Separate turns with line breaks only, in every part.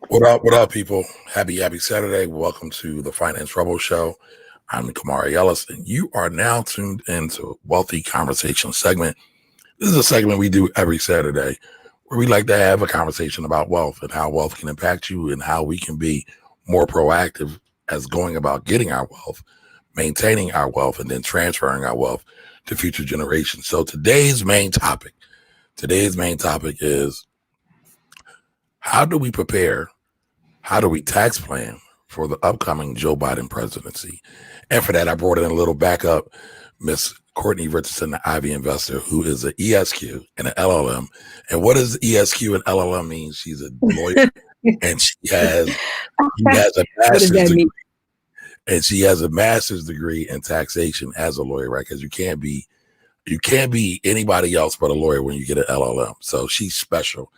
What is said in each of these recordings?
What up, people? Happy Saturday. Welcome to the Finance Rebel Show. I'm Kamari Ellis, and you are now tuned into Wealthy Conversation segment. This is a segment we do every Saturday where we like to have a conversation about wealth and how wealth can impact you and how we can be more proactive as going about getting our wealth, maintaining our wealth, and then transferring our wealth to future generations. So today's main topic is how do we prepare? How do we tax plan for the upcoming Joe Biden presidency? And for that, I brought in a little backup, Miss Courtney Richardson, the Ivy investor, who is an ESQ and an LLM. And what does ESQ and LLM mean? She's a lawyer and she has a master's degree. And she has a master's degree in taxation as a lawyer, right? Because you can't be anybody else but a lawyer when you get an LLM. So she's special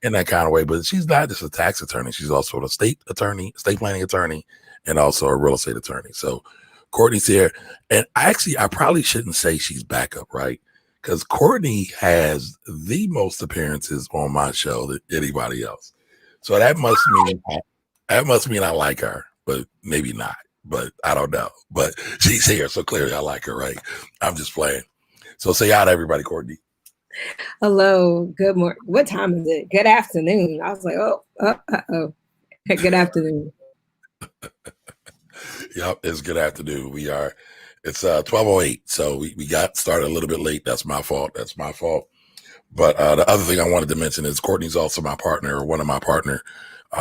in that kind of way, but she's not just a tax attorney. She's also a state planning attorney, and also a real estate attorney. So Courtney's here. And I probably shouldn't say she's backup, right? Because Courtney has the most appearances on my show than anybody else. So that must mean I like her, but maybe not. But I don't know. But she's here, so clearly I like her, right? I'm just playing. So say hi to everybody, Courtney.
Hello, good morning. What time is it? Good afternoon. I was like, good afternoon.
Yep, it's good afternoon. It's 12:08, so we got started a little bit late. That's my fault. But the other thing I wanted to mention is Courtney's also my partner, or one of my partner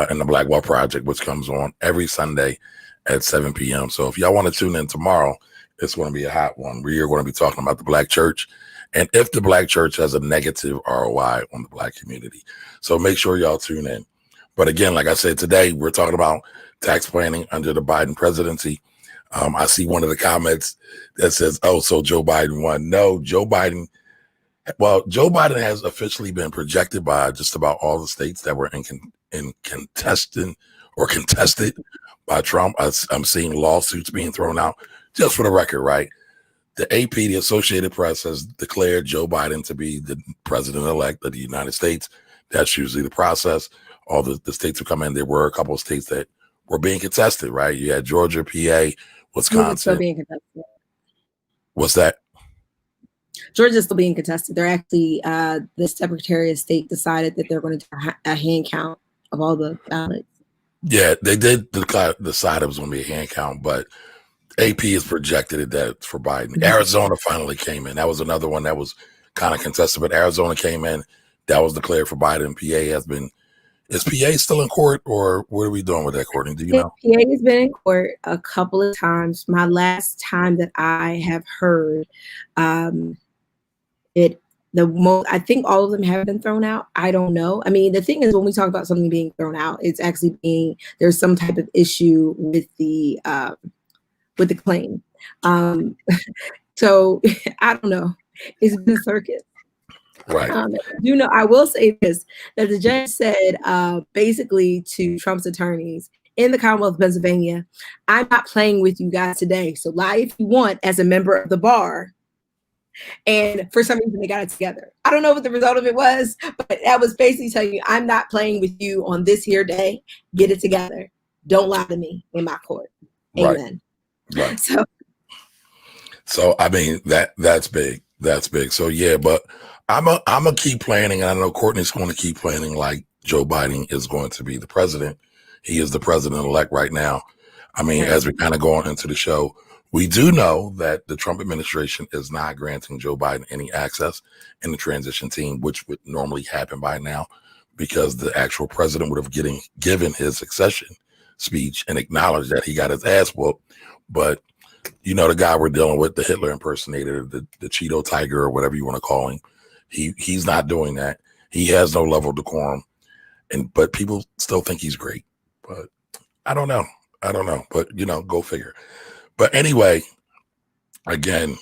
in the Black Wealth Project, which comes on every Sunday at 7 p.m. So if y'all want to tune in tomorrow, it's going to be a hot one. We are going to be talking about the Black church and if the Black church has a negative ROI on the Black community. So make sure y'all tune in. But again, like I said, today we're talking about tax planning under the Biden presidency. I see one of the comments that says, oh, so Joe Biden won. No, Joe Biden has officially been projected by just about all the states that were contested by Trump. I'm seeing lawsuits being thrown out. Just for the record, right? The AP, the Associated Press, has declared Joe Biden to be the president-elect of the United States. That's usually the process. All the states who come in, there were a couple of states that were being contested, right? You had Georgia, PA, Wisconsin.
Still being contested.
What's that?
Georgia's still being contested. They're actually, the Secretary of State decided that they're going to do a hand count of all the ballots.
Yeah, they did decide it was going to be a hand count, but AP has projected that for Biden. Mm-hmm. Arizona finally came in. That was another one that was kind of contested, but Arizona came in. That was declared for Biden. Is PA still in court, or what are we doing with that, Courtney? Do you know?
PA has been in court a couple of times. My last time that I have heard, I think all of them have been thrown out. I don't know. I mean, the thing is, when we talk about something being thrown out, it's actually there's some type of issue with the claim. So I don't know. It's been a circus.
Right.
I will say this, that the judge said basically to Trump's attorneys in the Commonwealth of Pennsylvania, I'm not playing with you guys today. So lie if you want as a member of the bar. And for some reason, they got it together. I don't know what the result of it was, but that was basically telling you, I'm not playing with you on this here day. Get it together. Don't lie to me in my court. Amen.
Right. So I mean, that's big. That's big. So yeah, but I'm a keep planning, and I know Courtney's going to keep planning like Joe Biden is going to be the president. He is the president-elect right now. I mean, as we kind of go on into the show, we do know that the Trump administration is not granting Joe Biden any access in the transition team, which would normally happen by now because the actual president would have given his succession speech and acknowledged that he got his ass whooped. But you know, the guy we're dealing with, the Hitler impersonator, the Cheeto tiger, or whatever you want to call him, he's not doing that. He has no level of decorum, but people still think he's great. But I don't know. But you know, go figure. But anyway, again,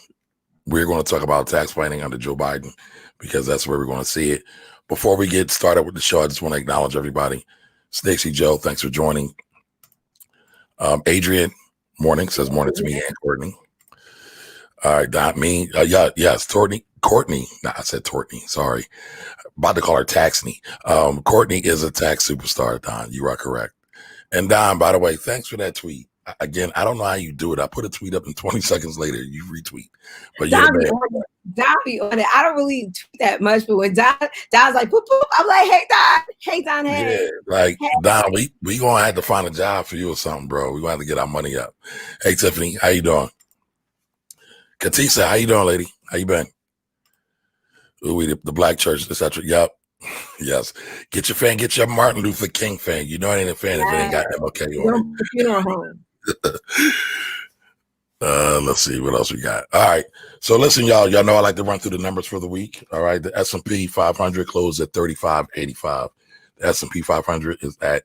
we're going to talk about tax planning under Joe Biden because that's where we're going to see it. Before we get started with the show, I just want to acknowledge everybody. Stacey, Joe, thanks for joining. Adrian, morning, says morning to me and Courtney. All right, not me. Yes, Courtney Courtney, I said Tortney, sorry. About to call her Taxney. Courtney is a tax superstar, Don. You are correct. And Don, by the way, thanks for that tweet. Again, I don't know how you do it. I put a tweet up and 20 seconds later, you retweet. But you're the man.
Don be on it. I don't really tweet that much, but when Don's like, poop, poop, I'm like, hey, Don, hey.
Yeah, like, hey. Don, we going to have to find a job for you or something, bro. We going to have to get our money up. Hey, Tiffany, how you doing? Katisa, how you doing, lady? How you been? Ooh, the black church, etc. Yep. Yes. Get your Martin Luther King fan. You know I ain't a fan if it ain't got MLK on it.
Funeral home.
Let's see what else we got. All right. So listen, y'all know I like to run through the numbers for the week. All right. The S&P 500 closed at 35.85. The S&P 500 is at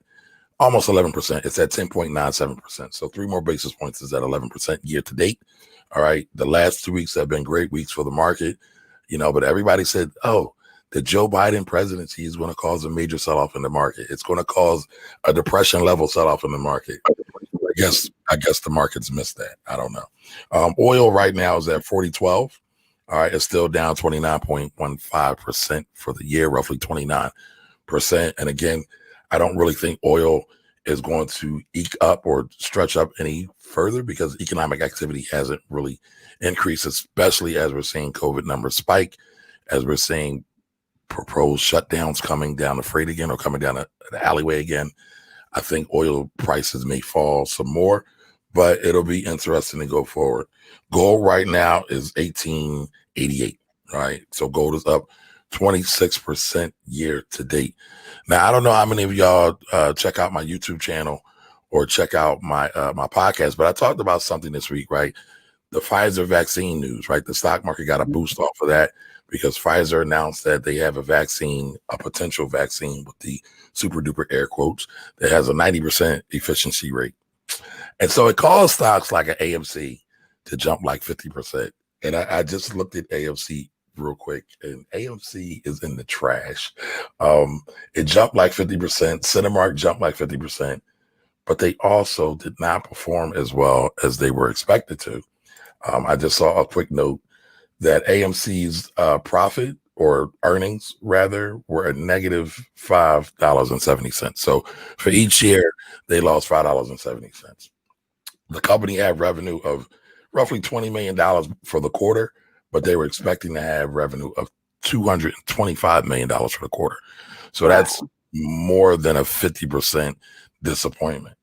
almost 11%. It's at 10.97%. So 3 more basis points is at 11% year to date. All right. The last 2 weeks have been great weeks for the market, but everybody said, oh, the Joe Biden presidency is going to cause a major sell-off in the market. It's going to cause a depression level sell-off in the market. I guess the markets missed that. I don't know. Oil right now is at 40.12. All right. It's still down 29.15% for the year, roughly 29%. And again, I don't really think oil is going to eke up or stretch up any further because economic activity hasn't really increased, especially as we're seeing COVID numbers spike, as we're seeing proposed shutdowns coming down the freight again or coming down the alleyway again. I think oil prices may fall some more, but it'll be interesting to go forward. Gold right now is 1888, right? So gold is up 26% year to date. Now, I don't know how many of y'all check out my YouTube channel or check out my my podcast, but I talked about something this week, right? The Pfizer vaccine news, right? The stock market got a boost off of that because Pfizer announced that they have a potential vaccine with the super duper air quotes that has a 90% efficiency rate. And so it caused stocks like an AMC to jump like 50%. And I just looked at AMC real quick, and AMC is in the trash. It jumped like 50%. Cinemark jumped like 50%, but they also did not perform as well as they were expected to. I just saw a quick note that AMC's profit or earnings rather were a negative $5.70. So for each year, they lost $5.70. The company had revenue of roughly $20 million for the quarter, but they were expecting to have revenue of $225 million for the quarter. So that's more than a 50% disappointment.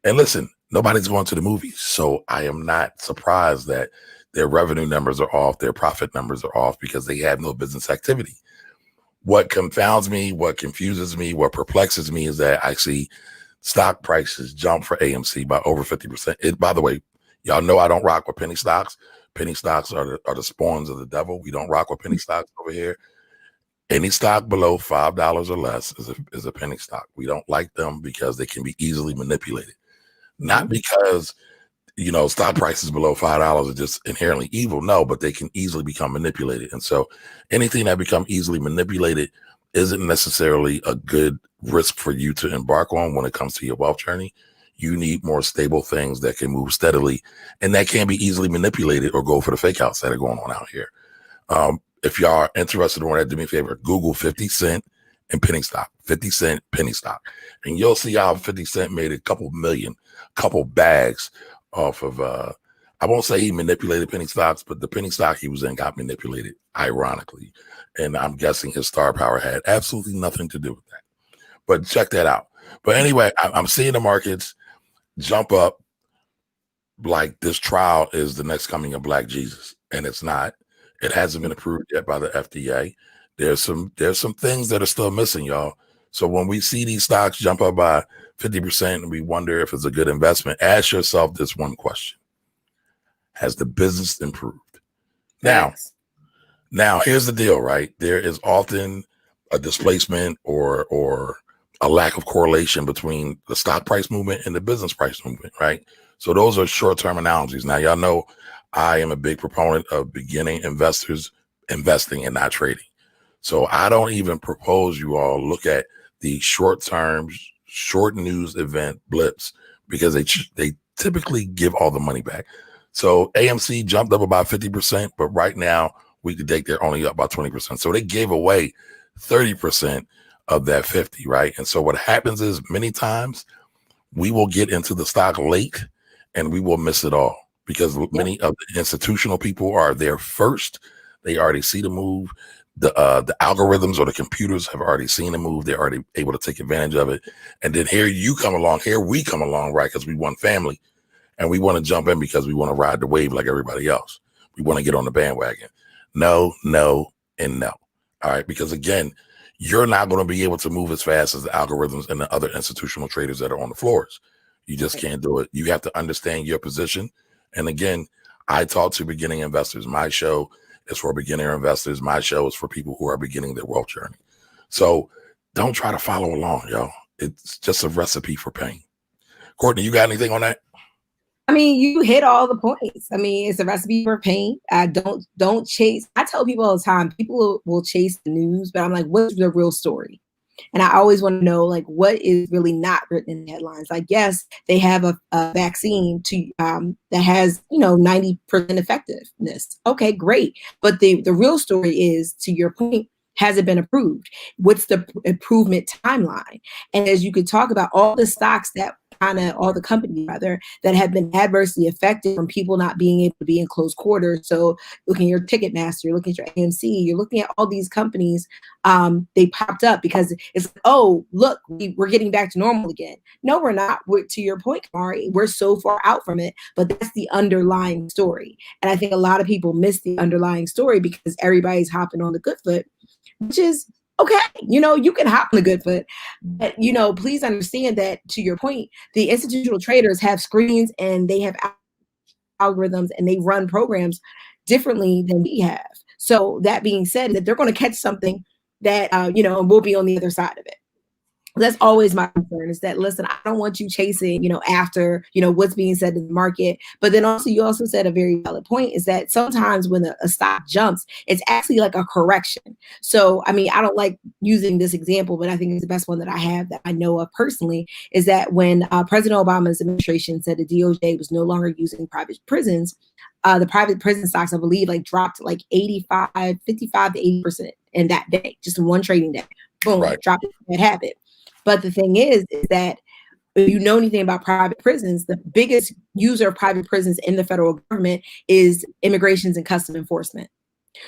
And listen, nobody's going to the movies. So I am not surprised that their revenue numbers are off, their profit numbers are off because they have no business activity. What confounds me, what confuses me, what perplexes me is that I see stock prices jump for AMC by over 50%. By the way, y'all know I don't rock with penny stocks. Penny stocks are the spawns of the devil. We don't rock with penny stocks over here. Any stock below $5 or less is a penny stock. We don't like them because they can be easily manipulated. Not because stock prices below $5 are just inherently evil. No, but they can easily become manipulated. And so anything that becomes easily manipulated isn't necessarily a good risk for you to embark on when it comes to your wealth journey. You need more stable things that can move steadily and that can't be easily manipulated or go for the fake outs that are going on out here. If y'all are interested in that, do me a favor, Google 50 cent and penny stock, 50 cent penny stock. And you'll see how 50 Cent made a couple bags off of, I won't say he manipulated penny stocks, but the penny stock he was in got manipulated, ironically. And I'm guessing his star power had absolutely nothing to do with that. But check that out. But anyway, I'm seeing the markets jump up like this trial is the next coming of Black Jesus. And it's not. It hasn't been approved yet by the FDA. There's some things that are still missing, y'all. So when we see these stocks jump up by 50% and we wonder if it's a good investment, ask yourself this one question. Has the business improved? Now, here's the deal, right? There is often a displacement or a lack of correlation between the stock price movement and the business price movement, right? So those are short-term analogies. Now, y'all know I am a big proponent of beginning investors investing and not trading. So I don't even propose you all look at the short-term, short news event blips because they typically give all the money back. So AMC jumped up about 50%, but right now week to date, they're only up by 20%. So they gave away 30% of that 50, right? And so what happens is many times we will get into the stock late and we will miss it all because many of the institutional people are there first. They already see the move. The algorithms or the computers have already seen the move. They're already able to take advantage of it. And then here we come along, right? Because we want family and we want to jump in because we want to ride the wave like everybody else. We want to get on the bandwagon. No, and no. All right. Because again, you're not going to be able to move as fast as the algorithms and the other institutional traders that are on the floors. You just can't do it. You have to understand your position. And again, I talk to beginning investors. My show is for beginner investors. My show is for people who are beginning their wealth journey. So don't try to follow along, yo. It's just a recipe for pain. Courtney, you got anything on that?
I mean, you hit all the points. I mean, it's a recipe for pain. Don't chase. I tell people all the time, people will chase the news, but I'm like, what's the real story? And I always want to know, like, what is really not written in the headlines. Like, yes, they have a vaccine that has 90% effectiveness. Okay, great. But the real story is, to your point, has it been approved? What's the improvement timeline? And as you could talk about all the stocks that all the companies rather that have been adversely affected from people not being able to be in close quarters. So looking at your Ticketmaster, you're looking at your AMC, you're looking at all these companies, they popped up because it's, oh, look, we're getting back to normal again. No, we're not. To your point, Kamari, we're so far out from it, but that's the underlying story. And I think a lot of people miss the underlying story because everybody's hopping on the good foot, which is okay. You can hop on the good foot, but, please understand that, to your point, the institutional traders have screens and they have algorithms and they run programs differently than we have. So that being said, that they're going to catch something that, and we'll be on the other side of it. That's always my concern, is that, listen, I don't want you chasing, after, what's being said in the market. But then also, you also said a very valid point, is that sometimes when a stock jumps, it's actually like a correction. So, I mean, I don't like using this example, but I think it's the best one that I have that I know of personally, is that when President Obama's administration said the DOJ was no longer using private prisons, the private prison stocks, I believe, dropped 55 to 80% in that day, just in one trading day. Boom, right. Dropped that habit. But the thing is that if you know anything about private prisons, the biggest user of private prisons in the federal government is Immigration and Customs Enforcement.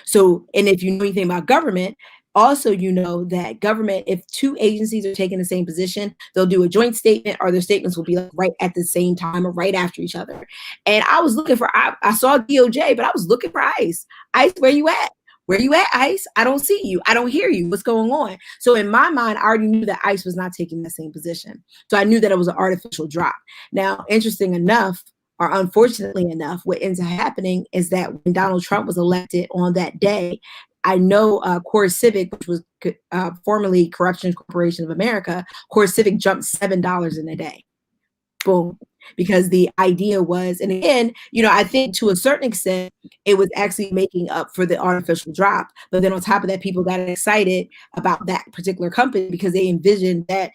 So, and if you know anything about government, also, that government, if two agencies are taking the same position, they'll do a joint statement, or their statements will be right at the same time or right after each other. And I was looking for, I saw DOJ, but I was looking for ICE. ICE, where you at? Where you at, ICE? I don't see you. I don't hear you. What's going on? So in my mind, I already knew that ICE was not taking the same position. So I knew that it was an artificial drop. Now, interesting enough, or unfortunately enough, what ends up happening is that when Donald Trump was elected on that day, I know Core Civic, which was formerly Corruption Corporation of America, Core Civic jumped $7 in a day. Boom. Because the idea was, and again, I think to a certain extent, it was actually making up for the artificial drop. But then on top of that, people got excited about that particular company because they envisioned that,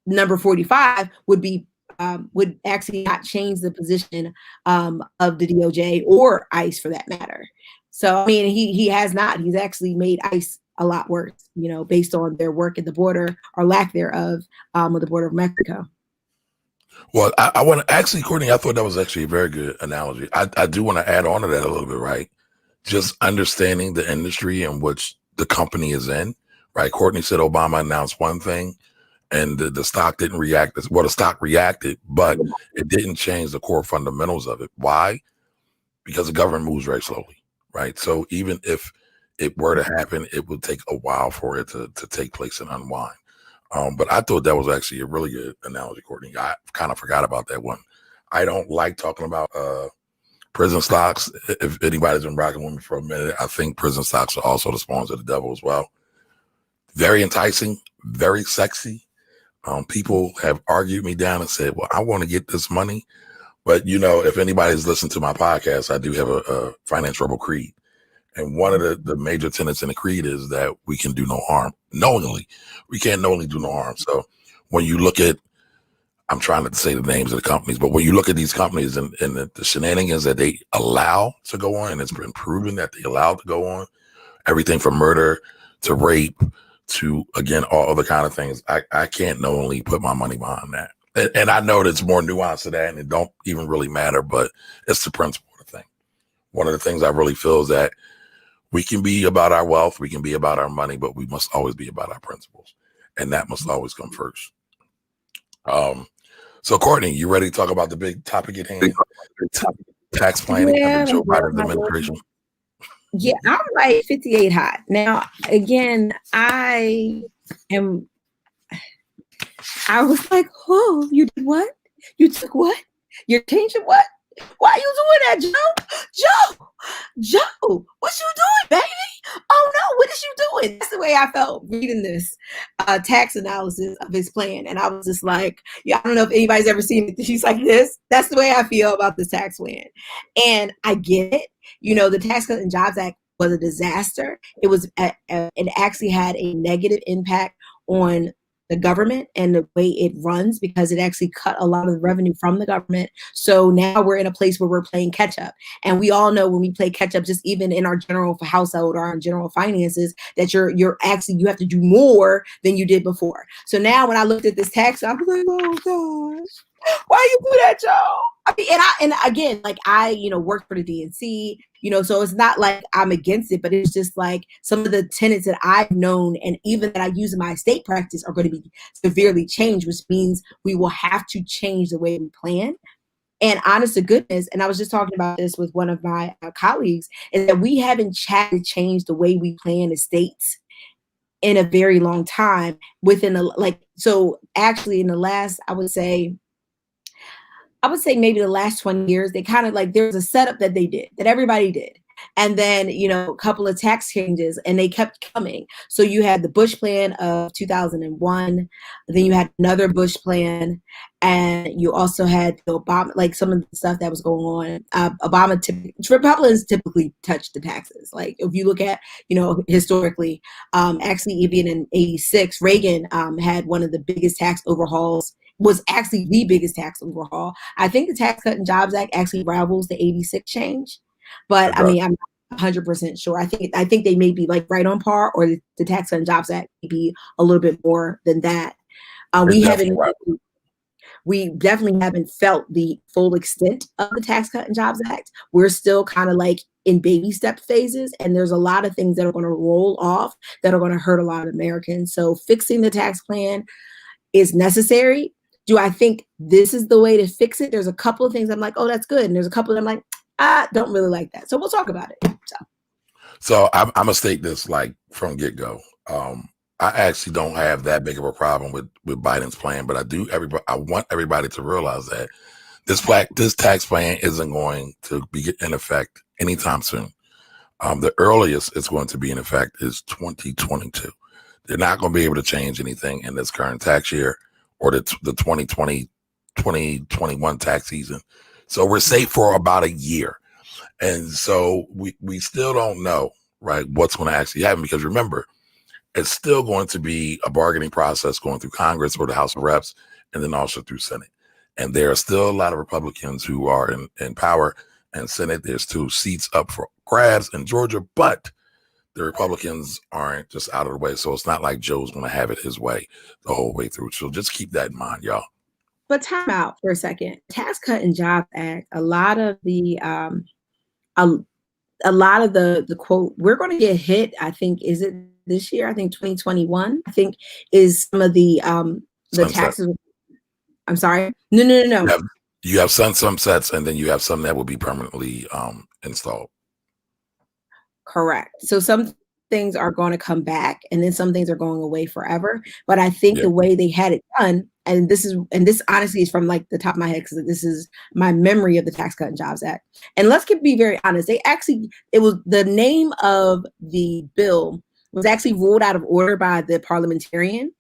number 45 would actually not change the position of the DOJ or ICE for that matter. So, I mean, he has not. He's actually made ICE a lot worse, based on their work at the border or lack thereof with the border of Mexico.
Well, I want to actually, Courtney, I thought that was actually a very good analogy. I do want to add on to that a little bit, right? Just understanding the industry in which the company is in, right? Courtney said Obama announced one thing and the stock didn't react. Well, the stock reacted, but it didn't change the core fundamentals of it. Why? Because the government moves very slowly, right? So even if it were to happen, it would take a while for it to take place and unwind. But I thought that was actually a really good analogy, Courtney. I kind of forgot about that one. I don't like talking about prison stocks. If anybody's been rocking with me for a minute, I think prison stocks are also the spawns of the devil as well. Very enticing, very sexy. People have argued me down and said, well, I want to get this money. But, if anybody's listened to my podcast, I do have a Finance Rebel creed. And one of the major tenets in the creed is that we can do no harm knowingly. We can't knowingly do no harm. So when you look at I'm trying to say the names of the companies, but when you look at these companies and the shenanigans that they allow to go on, and it's been proven that they allow to go on, everything from murder to rape to, again, all other kind of things. I can't knowingly put my money behind that. And I know there's more nuance to that and it don't even really matter, but it's the principle of the thing. One of the things I really feel is that we can be about our wealth, we can be about our money, but we must always be about our principles. And that must always come first. So Courtney, you ready to talk about the big topic at hand? Tax planning under Joe Biden administration.
Yeah, I'm like 58 hot. Now, again, I was like, oh, you did what? You took what? You're changing what? Why are you doing that, Joe? Joe, what you doing, baby? Oh no, what is you doing? That's the way I felt reading this tax analysis of his plan. And I was just like, yeah, I don't know if anybody's ever seen it. She's like this. That's the way I feel about this tax plan. And I get it. You know, the Tax Cut and Jobs Act was a disaster. It actually had a negative impact on the government and the way it runs, because it actually cut a lot of the revenue from the government. So now we're in a place where we're playing catch up. And we all know when we play catch up, just even in our general household or our general finances, that you have to do more than you did before. So now when I looked at this tax, I was like, oh gosh, why you do that, Joe? I mean, and again, like I worked for the DNC, so it's not like I'm against it, but it's just like some of the tenets that I've known and even that I use in my estate practice are going to be severely changed, which means we will have to change the way we plan. And honest to goodness, and I was just talking about this with one of my colleagues, is that we haven't chatted to change the way we plan estates in a very long time. So actually in the last, I would say maybe the last 20 years, they kind of like, there's a setup that they did, that everybody did. And then, a couple of tax changes, and they kept coming. So you had the Bush plan of 2001, then you had another Bush plan, and you also had the Obama, like some of the stuff that was going on. Republicans typically touch the taxes. Like if you look at, historically, actually even in 86, Reagan had one of the biggest tax overhauls, was actually the biggest tax overhaul. I think the Tax Cut and Jobs Act actually rivals the 86 change, but I mean, I'm not 100% sure. I think they may be like right on par, or the Tax Cut and Jobs Act may be a little bit more than that. We definitely haven't felt the full extent of the Tax Cut and Jobs Act. We're still kind of like in baby step phases, and there's a lot of things that are going to roll off that are going to hurt a lot of Americans. So fixing the tax plan is necessary. Do I think this is the way to fix it? There's a couple of things I'm like, oh, that's good. And there's a couple that I'm like, I don't really like that. So we'll talk about it.
So I'm going to state this like from get-go. I actually don't have that big of a problem with Biden's plan, but I want everybody to realize that this tax plan isn't going to be in effect anytime soon. The earliest it's going to be in effect is 2022. They're not going to be able to change anything in this current tax year or the 2020, 2021 tax season. So we're safe for about a year. And so we still don't know, right, what's going to actually happen, because remember, it's still going to be a bargaining process going through Congress or the House of Reps, and then also through Senate. And there are still a lot of Republicans who are in power and Senate. There's 2 seats up for grabs in Georgia, but the Republicans aren't just out of the way. So it's not like Joe's going to have it his way the whole way through. So just keep that in mind, y'all.
But time out for a second. Tax Cut and Jobs Act, a lot of the quote, we're going to get hit, I think, is it this year? I think 2021, I think, is some of the taxes. I'm sorry. No.
You have sunsets, and then you have some that will be permanently installed.
Correct. So some things are going to come back, and then some things are going away forever. But I think the way they had it done, and this honestly is from like the top of my head, because this is my memory of the Tax Cut and Jobs Act. And let's be very honest. It was the name of the bill was actually ruled out of order by the parliamentarian,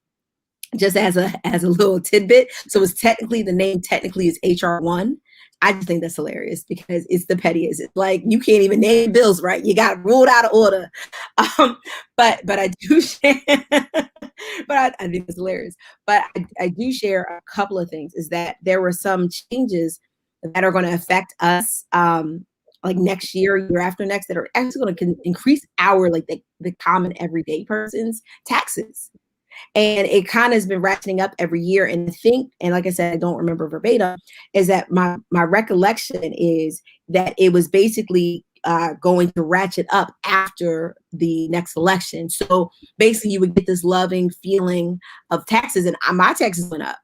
just as a little tidbit. So it's technically, the name technically is HR1. I just think that's hilarious because it's the pettiest. It's like you can't even name bills right. You got ruled out of order. But I do share, but I think it's hilarious. But I do share a couple of things. Is that there were some changes that are going to affect us, like next year, year after next, that are actually going to increase our like the common everyday person's taxes. And it kind of has been ratcheting up every year. And I think, and like I said, I don't remember verbatim, is that my recollection is that it was basically going to ratchet up after the next election. So basically, you would get this loving feeling of taxes, and my taxes went up.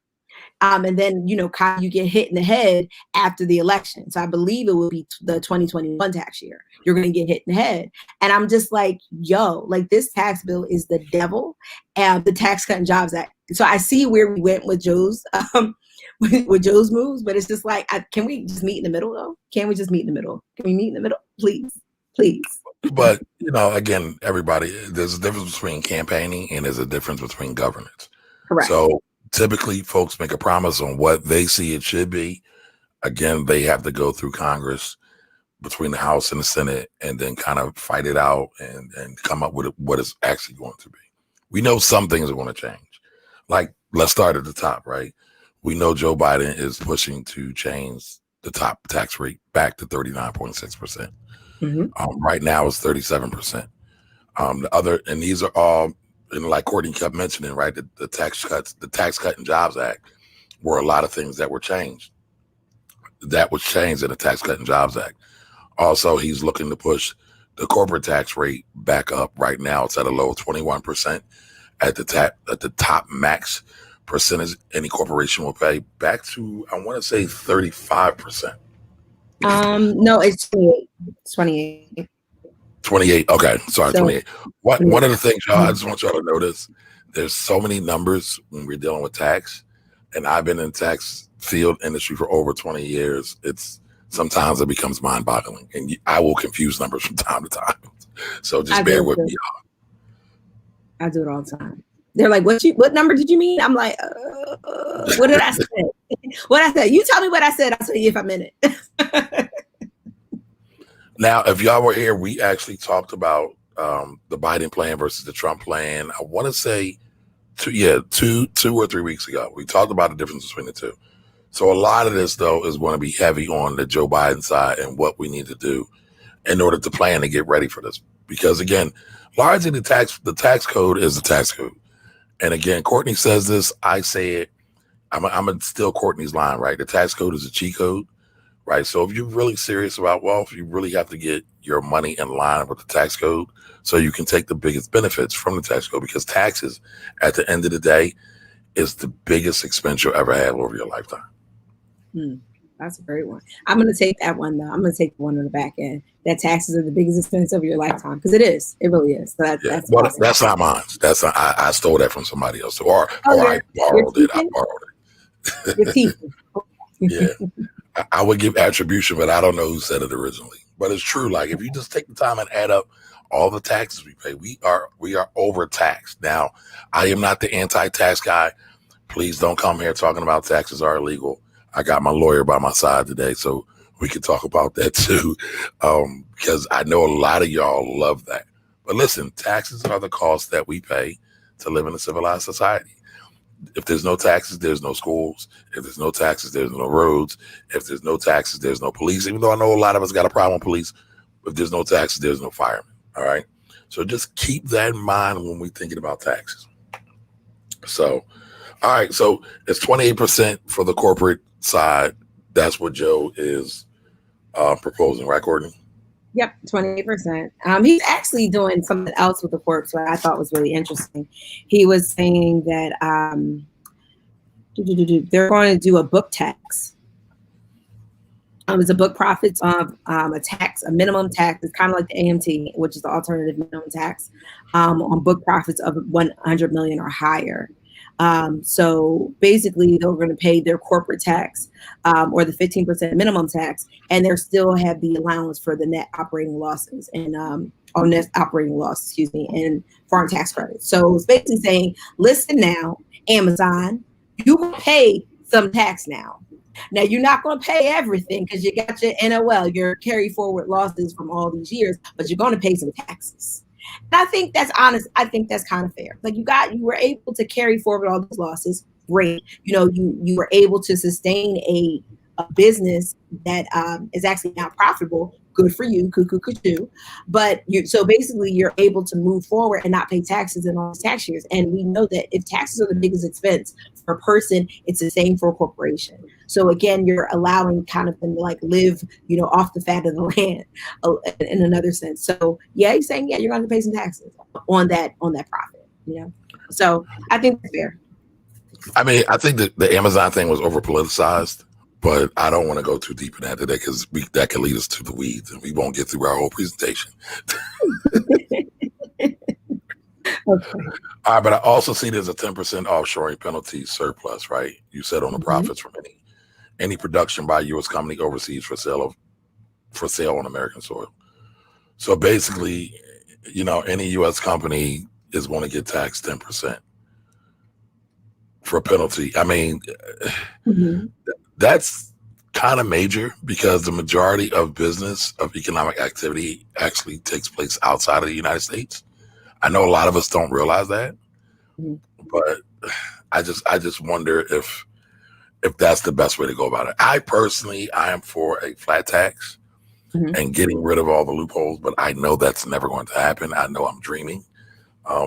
And then, kind of you get hit in the head after the election. So I believe it will be the 2021 tax year. You're going to get hit in the head. And I'm just like, yo, like this tax bill is the devil, and the Tax Cut and Jobs Act. So I see where we went with Joe's, with Joe's moves, but it's just like, can we just meet in the middle though? Can we just meet in the middle? Can we meet in the middle? Please, please.
But, again, everybody, there's a difference between campaigning and there's a difference between governance.
Correct.
So typically folks make a promise on what they see it should be. Again, they have to go through Congress, between the House and the Senate, and then kind of fight it out and come up with what it's actually going to be. We know some things are going to change. Like, let's start at the top, right? We know Joe Biden is pushing to change the top tax rate back to 39.6%. Right now it's 37%. And these are all, and like Courtney kept mentioning, right, the Tax Cut and Jobs Act were a lot of things that were changed. That was changed in the Tax Cut and Jobs Act. Also, he's looking to push the corporate tax rate back up. Right now, it's at a low of 21% at the top max percentage any corporation will pay, back to, I want to say, 35%.
No, it's 28. It's 28.
28. Okay, sorry, 28. One of the things, y'all, I just want y'all to notice, there's so many numbers when we're dealing with tax, and I've been in the tax field industry for over 20 years. Sometimes it becomes mind-boggling, and I will confuse numbers from time to time. So just bear with me, y'all.
I do it all the time. They're like, what number did you mean? I'm like, what did I say? What I said? You tell me what I said. I'll tell you if I'm in it.
Now, if y'all were here, we actually talked about the Biden plan versus the Trump plan. I want to say 2 or 3 weeks ago. We talked about the difference between the two. So a lot of this, though, is going to be heavy on the Joe Biden side and what we need to do in order to plan and get ready for this. Because, again, largely the tax code is the tax code. And, again, Courtney says this, I say it. I'm going to steal Courtney's line, right? The tax code is a cheat code, right? So if you're really serious about wealth, you really have to get your money in line with the tax code so you can take the biggest benefits from the tax code, because taxes, at the end of the day, is the biggest expense you'll ever have over your lifetime.
That's a great one. I'm going to take that one, though. I'm going to take the one on the back end. That taxes are the biggest expense of your lifetime, because it is. It really is. So that's awesome. That's
not mine. I stole that from somebody else. Or I borrowed it. I borrowed it. Yeah. I would give attribution, but I don't know who said it originally. But it's true. Like, if you just take the time and add up all the taxes we pay, we are overtaxed. Now, I am not the anti-tax guy. Please don't come here talking about taxes are illegal. I got my lawyer by my side today, so we can talk about that too, because I know a lot of y'all love that. But listen, taxes are the costs that we pay to live in a civilized society. If there's no taxes, there's no schools. If there's no taxes, there's no roads. If there's no taxes, there's no police. Even though I know a lot of us got a problem with police, if there's no taxes, there's no firemen. All right? So just keep that in mind when we're thinking about taxes. So, all right. So it's 28% for the corporate side. That's what Joe is proposing, right, Courtney?
Yep, 28%. He's actually doing something else with the corp, so I thought was really interesting. He was saying that they're going to do a book tax. It's a book profits of a minimum tax. It's kind of like the AMT, which is the alternative minimum tax, on book profits of 100 million or higher. So basically, they're going to pay their corporate tax or the 15% minimum tax, and they still have the allowance for the net operating losses and and foreign tax credits. So it's basically saying, listen now, Amazon, you can pay some tax now. Now you're not going to pay everything because you got your NOL, your carry forward losses from all these years, but you're going to pay some taxes. And I think that's honest. I think that's kind of fair. Like you were able to carry forward all those losses. Great. You were able to sustain a business that is actually now profitable. Good for you, cuckoo, cuckoo. But so basically you're able to move forward and not pay taxes in all these tax years. And we know that if taxes are the biggest expense for a person, it's the same for a corporation. So again, you're allowing kind of them to like live, off the fat of the land in another sense. So yeah, he's saying, yeah, you're going to pay some taxes on that profit, So I think that's fair.
I mean, I think that the Amazon thing was over politicized, but I don't want to go too deep in that today because that could lead us to the weeds and we won't get through our whole presentation.
Okay.
All right, but I also see there's a 10% offshoring penalty surplus, right? You said on the profits from any production by a U.S. company overseas for sale on American soil. So basically, any U.S. company is going to get taxed 10% for a penalty. I mean, that's kind of major because the majority of economic activity actually takes place outside of the United States. I know a lot of us don't realize that, but I just wonder if that's the best way to go about it. I am for a flat tax and getting rid of all the loopholes, but I know that's never going to happen. I know I'm dreaming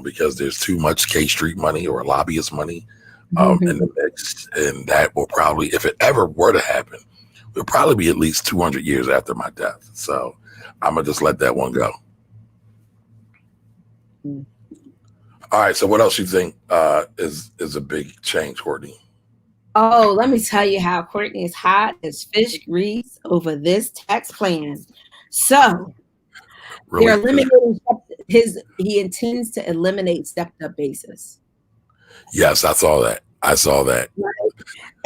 because there's too much K Street money or lobbyist money in the mix, and that will probably, if it ever were to happen, will probably be at least 200 years after my death. So I'm gonna just let that one go. All right. So what else you think is a big change, Courtney?
Oh, let me tell you how Courtney is hot as fish grease over this tax plan. So
Really?
they're eliminating he intends to eliminate stepped up basis.
Yes, I saw that.
Right.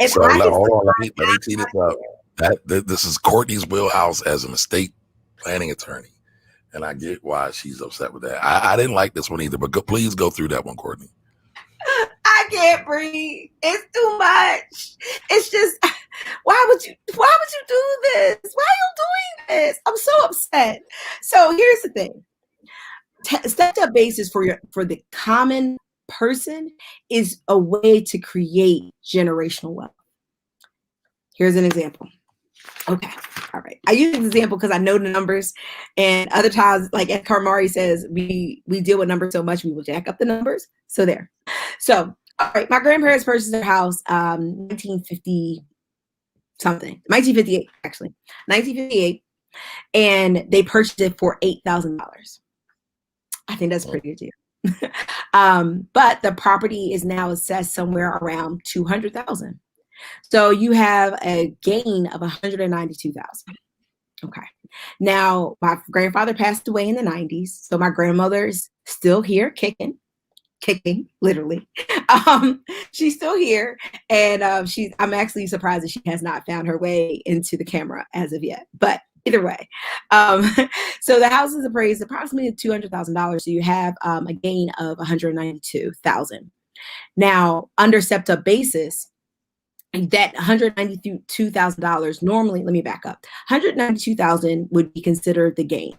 So hold on, let me tee this up. This is Courtney's wheelhouse as an estate planning attorney, and I get why she's upset with that. I didn't like this one either, but please go through that one, Courtney.
I can't breathe. It's too much. It's just, why would you do this? Why are you doing this? I'm so upset. So here's the thing. Stepped up basis for the common person is a way to create generational wealth. Here's an example. Okay. All right. I use an example because I know the numbers, and other times, like as Karmari says, we deal with numbers so much we will jack up the numbers. So there. So, all right, my grandparents purchased their house 1950 something, 1958 actually, 1958, and they purchased it for $8,000. I think that's pretty good deal. But the property is now assessed somewhere around $200,000. So you have a gain of $192,000. Okay. Now, my grandfather passed away in the 90s. So my grandmother is still here kicking, literally. She's still here. And I'm actually surprised that she has not found her way into the camera as of yet. But either way. So the house is appraised approximately $200,000. So you have a gain of $192,000. Now, under stepped up basis, that $192,000 normally, let me back up. $192,000 would be considered the gain.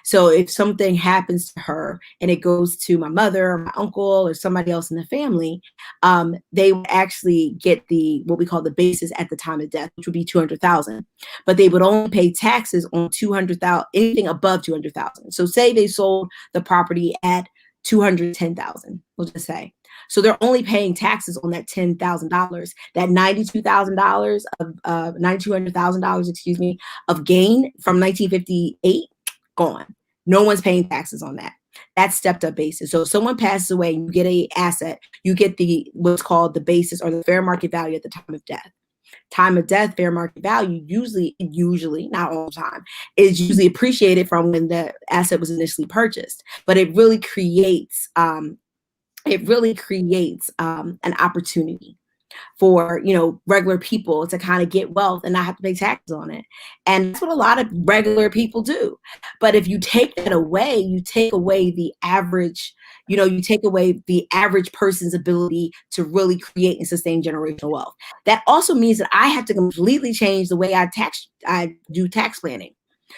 So if something happens to her and it goes to my mother or my uncle or somebody else in the family, they would actually get what we call the basis at the time of death, which would be $200,000. But they would only pay taxes on $200,000, anything above $200,000. So say they sold the property at $210,000, we'll just say. So they're only paying taxes on that $10,000, that $92,000 of $9,200,000, excuse me, of gain from 1958, gone. No one's paying taxes on that. That's stepped up basis. So if someone passes away, you get a asset, you get what's called the basis or the fair market value at the time of death. Time of death, fair market value, usually, not all the time, is usually appreciated from when the asset was initially purchased. But it really creates an opportunity. for, regular people to kind of get wealth and not have to pay taxes on it. And that's what a lot of regular people do. But if you take that away, you take away the average, you take away the average person's ability to really create and sustain generational wealth. That also means that I have to completely change the way I do tax planning.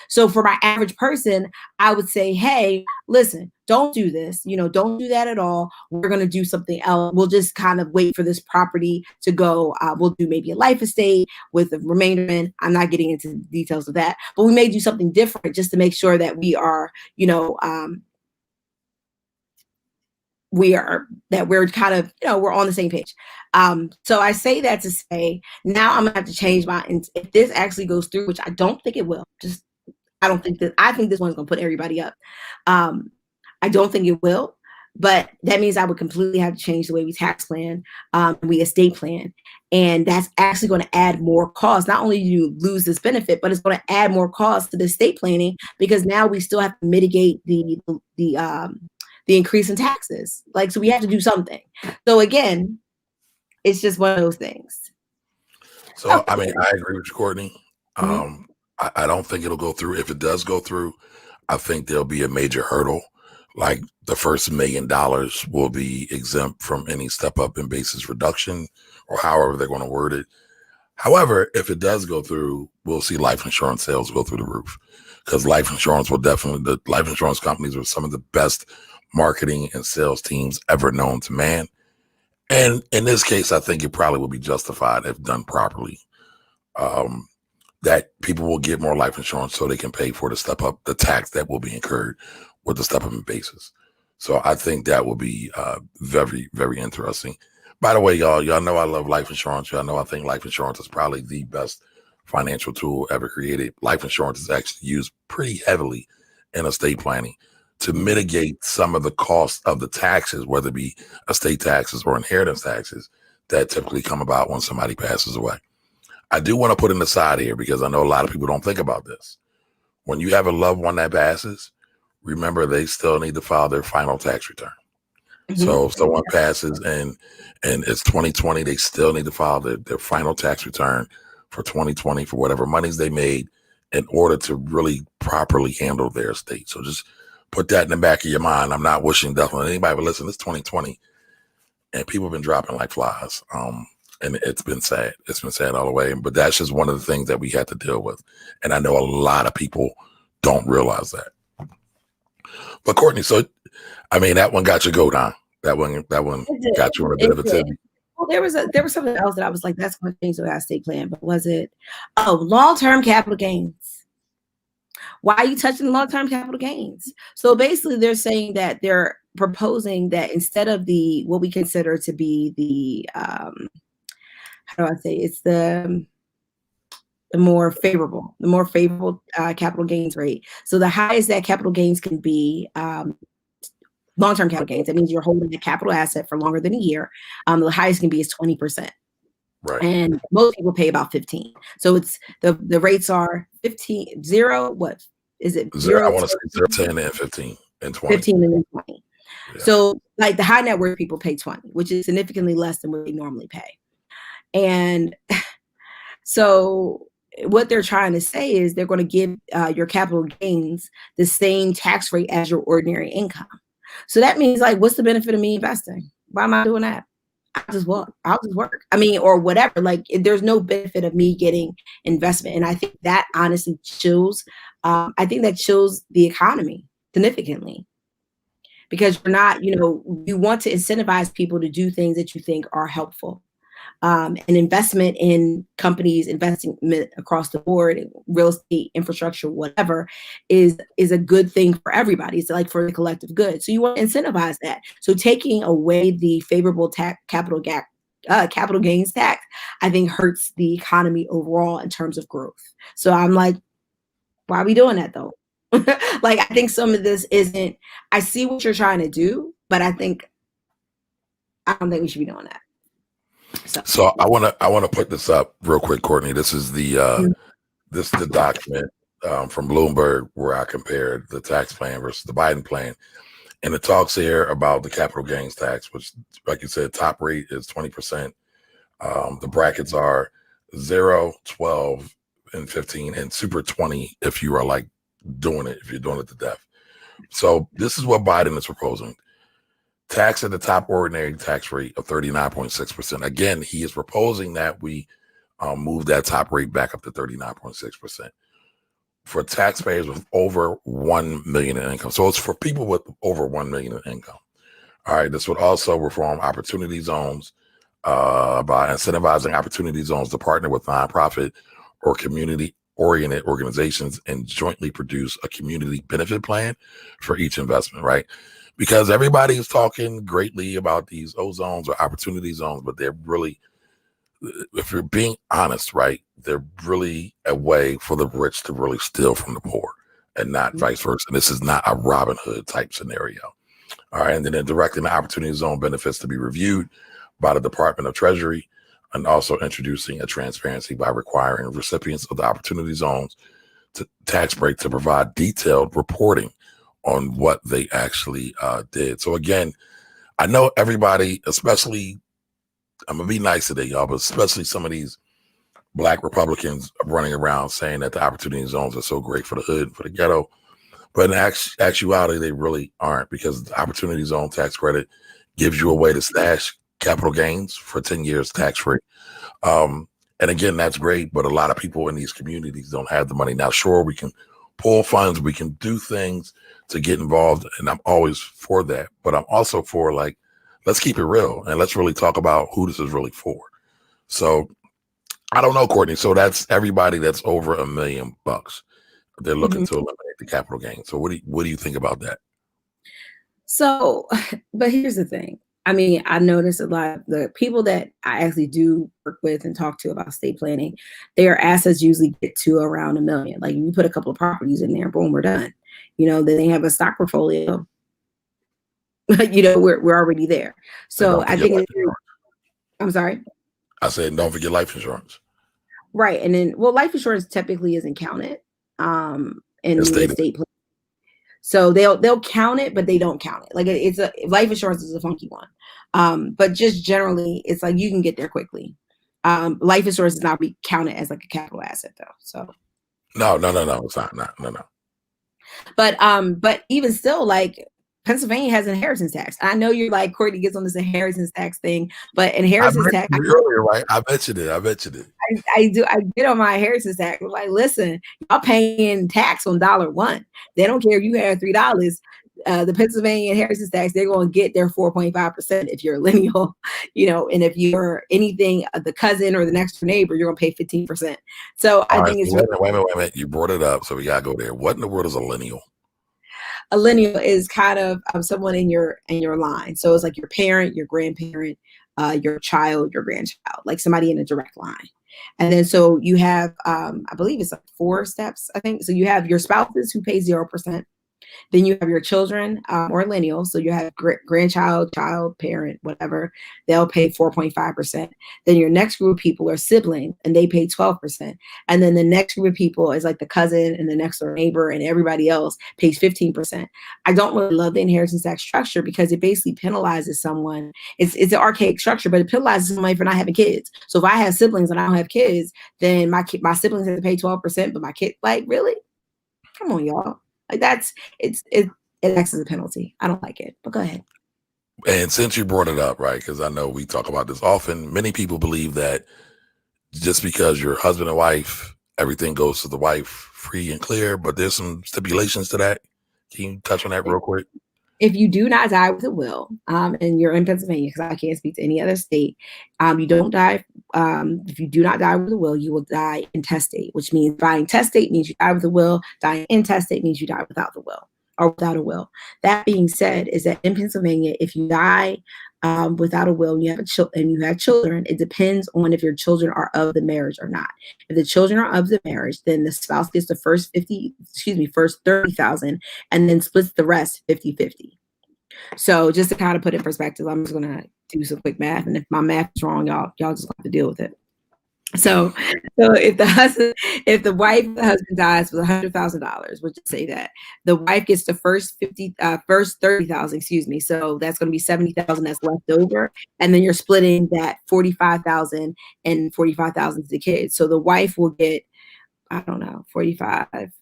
So for my average person, I would say, hey, listen, don't do this. Don't do that at all. We're going to do something else. We'll just kind of wait for this property to go. We'll do maybe a life estate with the remainder in. I'm not getting into the details of that, but we may do something different just to make sure that we are, we're kind of, we're on the same page. So I say that to say, now I'm gonna have to change if this actually goes through, which I don't think it will. I think this one's gonna put everybody up. I don't think it will, but that means I would completely have to change the way we tax plan, we estate plan. And that's actually going to add more cost. Not only do you lose this benefit, but it's going to add more cost to the estate planning, because now we still have to mitigate the increase in taxes. So we have to do something. So again, it's just one of those things.
So, I mean, I agree with you, Courtney. I don't think it'll go through. If it does go through, I think there'll be a major hurdle. Like the first $1 million will be exempt from any step up in basis reduction, or however they're going to word it. However, if it does go through, we'll see life insurance sales go through the roof, because the life insurance companies are some of the best marketing and sales teams ever known to man. And in this case, I think it probably will be justified if done properly. That people will get more life insurance so they can pay for the tax that will be incurred with the step up in basis. So I think that will be very, very interesting. By the way, y'all know I love life insurance. Y'all know I think life insurance is probably the best financial tool ever created. Life insurance is actually used pretty heavily in estate planning to mitigate some of the cost of the taxes, whether it be estate taxes or inheritance taxes that typically come about when somebody passes away. I do want to put an aside here, because I know a lot of people don't think about this. When you have a loved one that passes, remember they still need to file their final tax return. So if someone passes and it's 2020, they still need to file their final tax return for 2020 for whatever monies they made in order to really properly handle their estate. So just put that in the back of your mind. I'm not wishing death on anybody, but listen, it's 2020 and people have been dropping like flies. And it's been sad. It's been sad all the way. But that's just one of the things that we had to deal with. And I know a lot of people don't realize that. But Courtney, so I mean, that one got your goat on. That one got you on a bit of a tizzy.
Well, there was something else that I was like, that's going to change the way I estate plan. But was it? Oh, long-term capital gains. Why are you touching long-term capital gains? So basically, they're saying that they're proposing that instead of what we consider to be the how do I say, it's the more favorable capital gains rate. So the highest that capital gains can be, long-term capital gains, that means you're holding the capital asset for longer than a year. The highest can be is 20%.
Right.
And most people pay about 15. So it's the rates are 15, 0, what is it? 0,
I want to say 0, 10, and 15, and 20.
15 and then 20.
Yeah.
So like the high net worth people pay 20, which is significantly less than what they normally pay. And so what they're trying to say is they're going to give your capital gains the same tax rate as your ordinary income. So that means, like, what's the benefit of me investing? Why am I doing that? I'll just work. I mean, or whatever. Like, there's no benefit of me getting investment. And I think that honestly chills. I think that chills the economy significantly, because you're not, you want to incentivize people to do things that you think are helpful. An investment in companies, investing across the board, real estate, infrastructure, whatever, is a good thing for everybody. It's like for the collective good. So you want to incentivize that. So taking away the favorable capital gains tax, I think hurts the economy overall in terms of growth. So I'm like, why are we doing that though? Like, I think some of this isn't. I see what you're trying to do, but I don't think we should be doing that.
So I want to put this up real quick, Courtney. This is the document from Bloomberg where I compared the tax plan versus the Biden plan, and it talks here about the capital gains tax, which, like you said, top rate is 20%. The brackets are 0, 12, and 15, and super 20 if you are like doing it, if you're doing it to death. So this is what Biden is proposing. Tax at the top ordinary tax rate of 39.6%. Again, he is proposing that we move that top rate back up to 39.6% for taxpayers with over 1 million in income. So it's for people with over 1 million in income. All right. This would also reform opportunity zones by incentivizing opportunity zones to partner with nonprofit or community-oriented organizations and jointly produce a community benefit plan for each investment, right? Because everybody is talking greatly about these zones or opportunity zones, but they're really, if you're being honest, right, they're really a way for the rich to really steal from the poor and not vice versa. This is not a Robin Hood type scenario. All right. And then directing the opportunity zone benefits to be reviewed by the Department of Treasury, and also introducing a transparency by requiring recipients of the opportunity zones to tax break to provide detailed reporting on what they actually did. So again, I know everybody, especially, I'm gonna be nice today, y'all, but especially some of these Black Republicans running around saying that the opportunity zones are so great for the hood, for the ghetto. But in actuality, they really aren't, because the opportunity zone tax credit gives you a way to stash capital gains for 10 years tax free. And again, that's great, but a lot of people in these communities don't have the money. Now, sure, we can pull funds, we can do things to get involved, and I'm always for that. But I'm also for, like, let's keep it real and let's really talk about who this is really for. So I don't know, Courtney. So that's everybody that's over $1 million. They're looking to eliminate the capital gain. So what do you think about that?
So, but here's the thing. I mean, I noticed a lot of the people that I actually do work with and talk to about estate planning, their assets usually get to around $1 million. Like, you put a couple of properties in there, boom, we're done. Then they have a stock portfolio. We're already there. So I think I'm sorry.
I said, don't forget life insurance.
Right. And then, well, life insurance typically isn't counted in the estate plan. So they'll count it, but they don't count it. Like, it's a life insurance is a funky one. But just generally, it's like you can get there quickly. Life insurance is not counted as like a capital asset though. So
no, it's not. No.
But even still, like, Pennsylvania has inheritance tax. I know you're like, Courtney gets on this inheritance tax thing, but inheritance tax.
Earlier, right? I mentioned it.
I do. I get on my inheritance tax. I'm like, listen, y'all paying tax on $1. They don't care if you have $3. The Pennsylvania inheritance tax, they're going to get their 4.5% if you're a lineal, and if you're anything, the cousin or the next door neighbor, you're going to pay 15%. So I think it's
wait a minute. You brought it up, so we gotta go there. What in the world is a lineal?
A lineal is kind of someone in your line. So it's like your parent, your grandparent, your child, your grandchild, like somebody in a direct line. And then so you have, I believe it's like 4 steps, I think. So you have your spouses who pay 0%. Then you have your children or lineal. So you have grandchild, child, parent, whatever. They'll pay 4.5%. Then your next group of people are siblings and they pay 12%. And then the next group of people is like the cousin and the next door neighbor, and everybody else pays 15%. I don't really love the inheritance tax structure because it basically penalizes someone. It's an archaic structure, but it penalizes somebody for not having kids. So if I have siblings and I don't have kids, then my siblings have to pay 12%, but my kid, like, really? Come on, y'all. Like, it acts as a penalty. I don't like it, but go ahead.
And since you brought it up, right, because I know we talk about this often, many people believe that just because you're husband and wife, everything goes to the wife free and clear, but there's some stipulations to that. Can you touch on that real quick?
If you do not die with a will, and you're in Pennsylvania, because I can't speak to any other state, you don't die. If you do not die with a will, you will die intestate, which means dying intestate means you die with a will. Dying intestate means you die without the will or without a will. That being said, is that in Pennsylvania, if you die without a will and you have children, it depends on if your children are of the marriage or not. If the children are of the marriage, then the spouse gets the first 30,000 and then splits the rest 50-50. So just to kind of put it in perspective, I'm just going to do some quick math. And if my math is wrong, y'all just have to deal with it. So, so if the wife or the husband dies with $100,000, we'll just say that the wife gets the first 30,000, excuse me. So that's going to be 70,000 that's left over, and then you're splitting that 45,000 and 45,000 to the kids. So the wife will get, I don't know, 45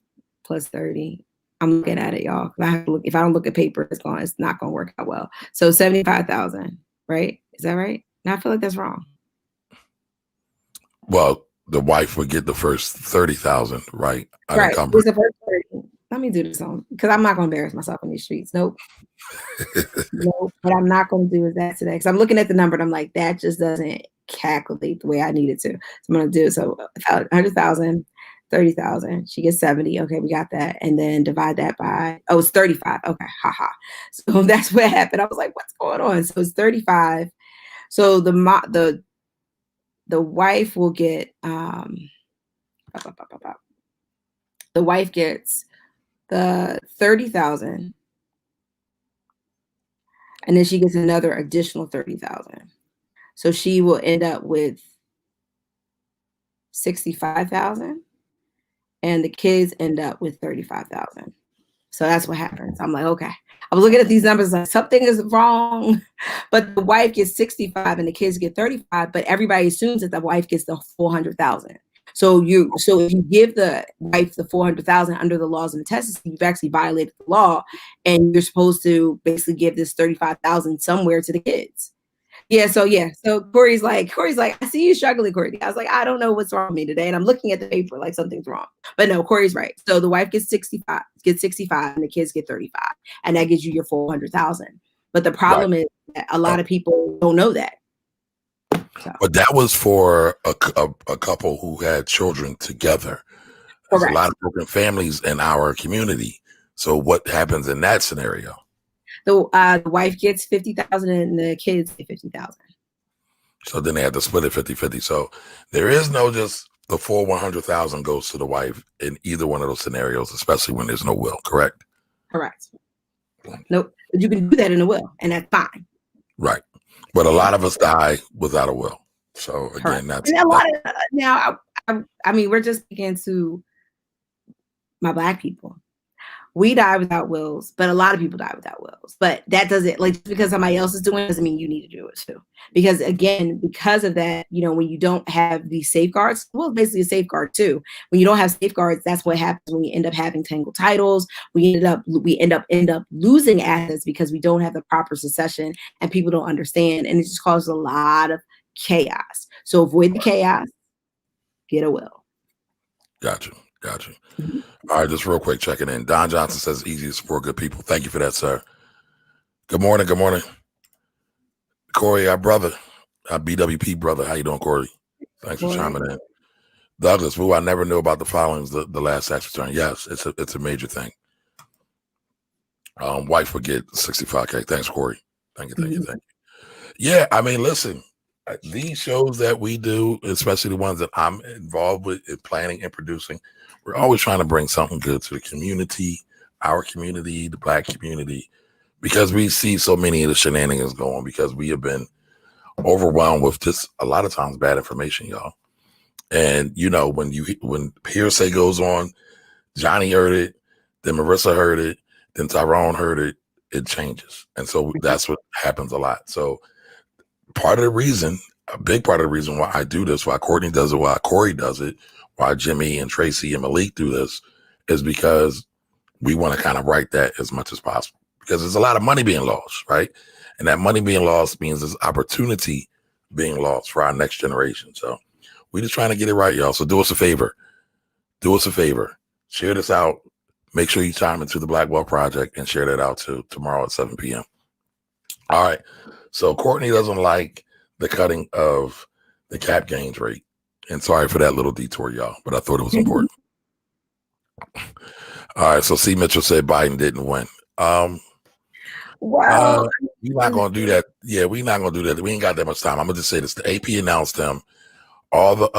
plus 30. I'm looking at it, y'all. I have to look. If I don't look at paper, it's not going to work out well. So 75,000, right? Is that right? And I feel like that's wrong.
Well, the wife would get the first 30,000, right?
Right.
Unencumbered.
It's the first 30. Let me do this on, because I'm not going to embarrass myself in these streets. Nope. Nope. What I'm not going to do is that today. Because I'm looking at the number and I'm like, that just doesn't calculate the way I need it to. So I'm going to do it. So 100,000, 30,000. She gets 70. Okay, we got that. And then divide that by, oh, it's 35. Okay, haha. So that's what happened. I was like, what's going on? So it's 35. So the wife will get the wife gets the 30,000, and then she gets another additional 30,000. So she will end up with 65,000, and the kids end up with 35,000. So that's what happens. I'm like, okay. I was looking at these numbers like something is wrong, but the wife gets 65 and the kids get 35, but everybody assumes that the wife gets the 400,000. So if you give the wife the 400,000 under the laws of necessity, you've actually violated the law, and you're supposed to basically give this 35,000 somewhere to the kids. So Corey's like, I see you struggling, Courtney. I was like, I don't know what's wrong with me today, and I'm looking at the paper like something's wrong. But no, Corey's right. So the wife gets 65, and the kids get 35, and that gives you your 400,000. But the problem is that a lot of people don't know that. So.
But that was for a couple who had children together. There's a lot of broken families in our community. So what happens in that scenario?
The wife gets 50,000 and the kids get 50,000.
So then they have to split it 50-50. So there is no just the full 100,000 goes to the wife in either one of those scenarios, especially when there's no will, correct?
Correct. Nope. You can do that in a will, and that's fine.
Right. But a lot of us die without a will. So again, that's
and a lot of now. I mean, we're just speaking to my Black people. We die without wills, but a lot of people die without wills. But that doesn't, like, just because somebody else is doing it doesn't mean you need to do it too. Because again, because of that, when you don't have these safeguards, well, basically a safeguard too. When you don't have safeguards, that's what happens when we end up having tangled titles. We end up losing assets because we don't have the proper succession and people don't understand, and it just causes a lot of chaos. So avoid the chaos. Get a will.
Gotcha. Mm-hmm. All right, just real quick, checking in. Don Johnson says easy to support good people. Thank you for that, sir. Good morning. Corey, our brother, our BWP brother. How you doing, Corey? Thanks for chiming in. Douglas, I never knew about the filings, the last tax return. Yes, it's a major thing. Wife would get 65K. Thanks, Corey. Thank you. Yeah, I mean, listen, these shows that we do, especially the ones that I'm involved with in planning and producing, we're always trying to bring something good to the community, our community, the Black community, because we see so many of the shenanigans going, because we have been overwhelmed with just a lot of times bad information, y'all. And when hearsay goes on, Johnny heard it, then Marissa heard it, then Tyrone heard it, it changes. And so that's what happens a lot. So a big part of the reason why I do this, why Courtney does it, why Corey does it, why Jimmy and Tracy and Malik do this, is because we want to kind of right that as much as possible, because there's a lot of money being lost, right? And that money being lost means there's opportunity being lost for our next generation. So we're just trying to get it right, y'all. So do us a favor. Share this out. Make sure you chime into the Black Wealth Project and share that out to tomorrow at 7 p.m. All right. So Courtney doesn't like the cutting of the cap gains rate. And sorry for that little detour, y'all, but I thought it was important. All right. So C. Mitchell said Biden didn't win.
Wow.
We're not going to do that. Yeah, we're not going to do that. We ain't got that much time. I'm going to just say this. The AP announced them. All the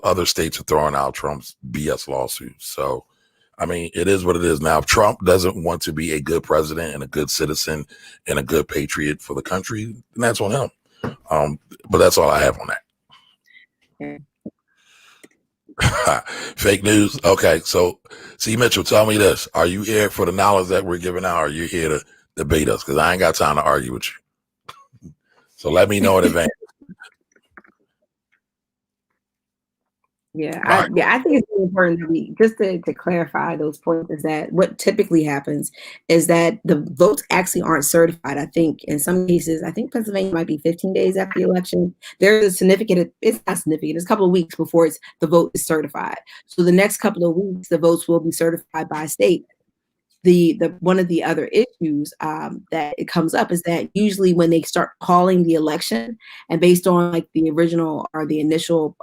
other states are throwing out Trump's BS lawsuits. So, I mean, it is what it is. Now, if Trump doesn't want to be a good president and a good citizen and a good patriot for the country, then that's on him. But that's all I have on that. Fake news. Okay, so see, Mitchell, tell me this: are you here for the knowledge that we're giving out, or are you here to debate us? Because I ain't got time to argue with you. So let me know in advance.
Yeah,
All right,
I think it's really important that we just to clarify those points is that what typically happens is that the votes actually aren't certified. I think in some cases, I think Pennsylvania might be 15 days after the election. There's a significant, it's not significant, it's a couple of weeks before the vote is certified. So the next couple of weeks, the votes will be certified by state. The one of the other issues that it comes up is that usually when they start calling the election and based on like the original or the initial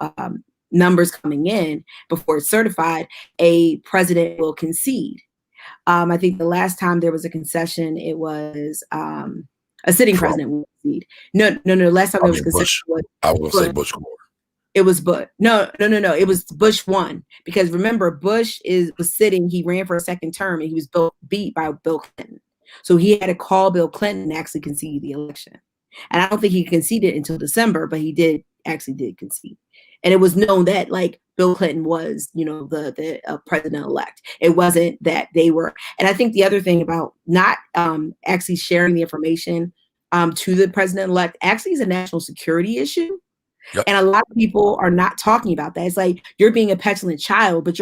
numbers coming in before it's certified, a president will concede. I think the last time there was a concession, it was a sitting
Trump.
president will concede. No. Last time
I
there was
mean
concession
Bush.
was
I was gonna say
Bush.
Bush.
It was Bush. No. It was Bush won because remember Bush was sitting. He ran for a second term and he was beat by Bill Clinton. So he had to call Bill Clinton and actually concede the election. And I don't think he conceded until December, but he did concede. And it was known that like Bill Clinton was, the president elect. It wasn't that they were. And I think the other thing about not actually sharing the information to the president elect actually is a national security issue.
Yep.
And a lot of people are not talking about that. It's like you're being a petulant child, but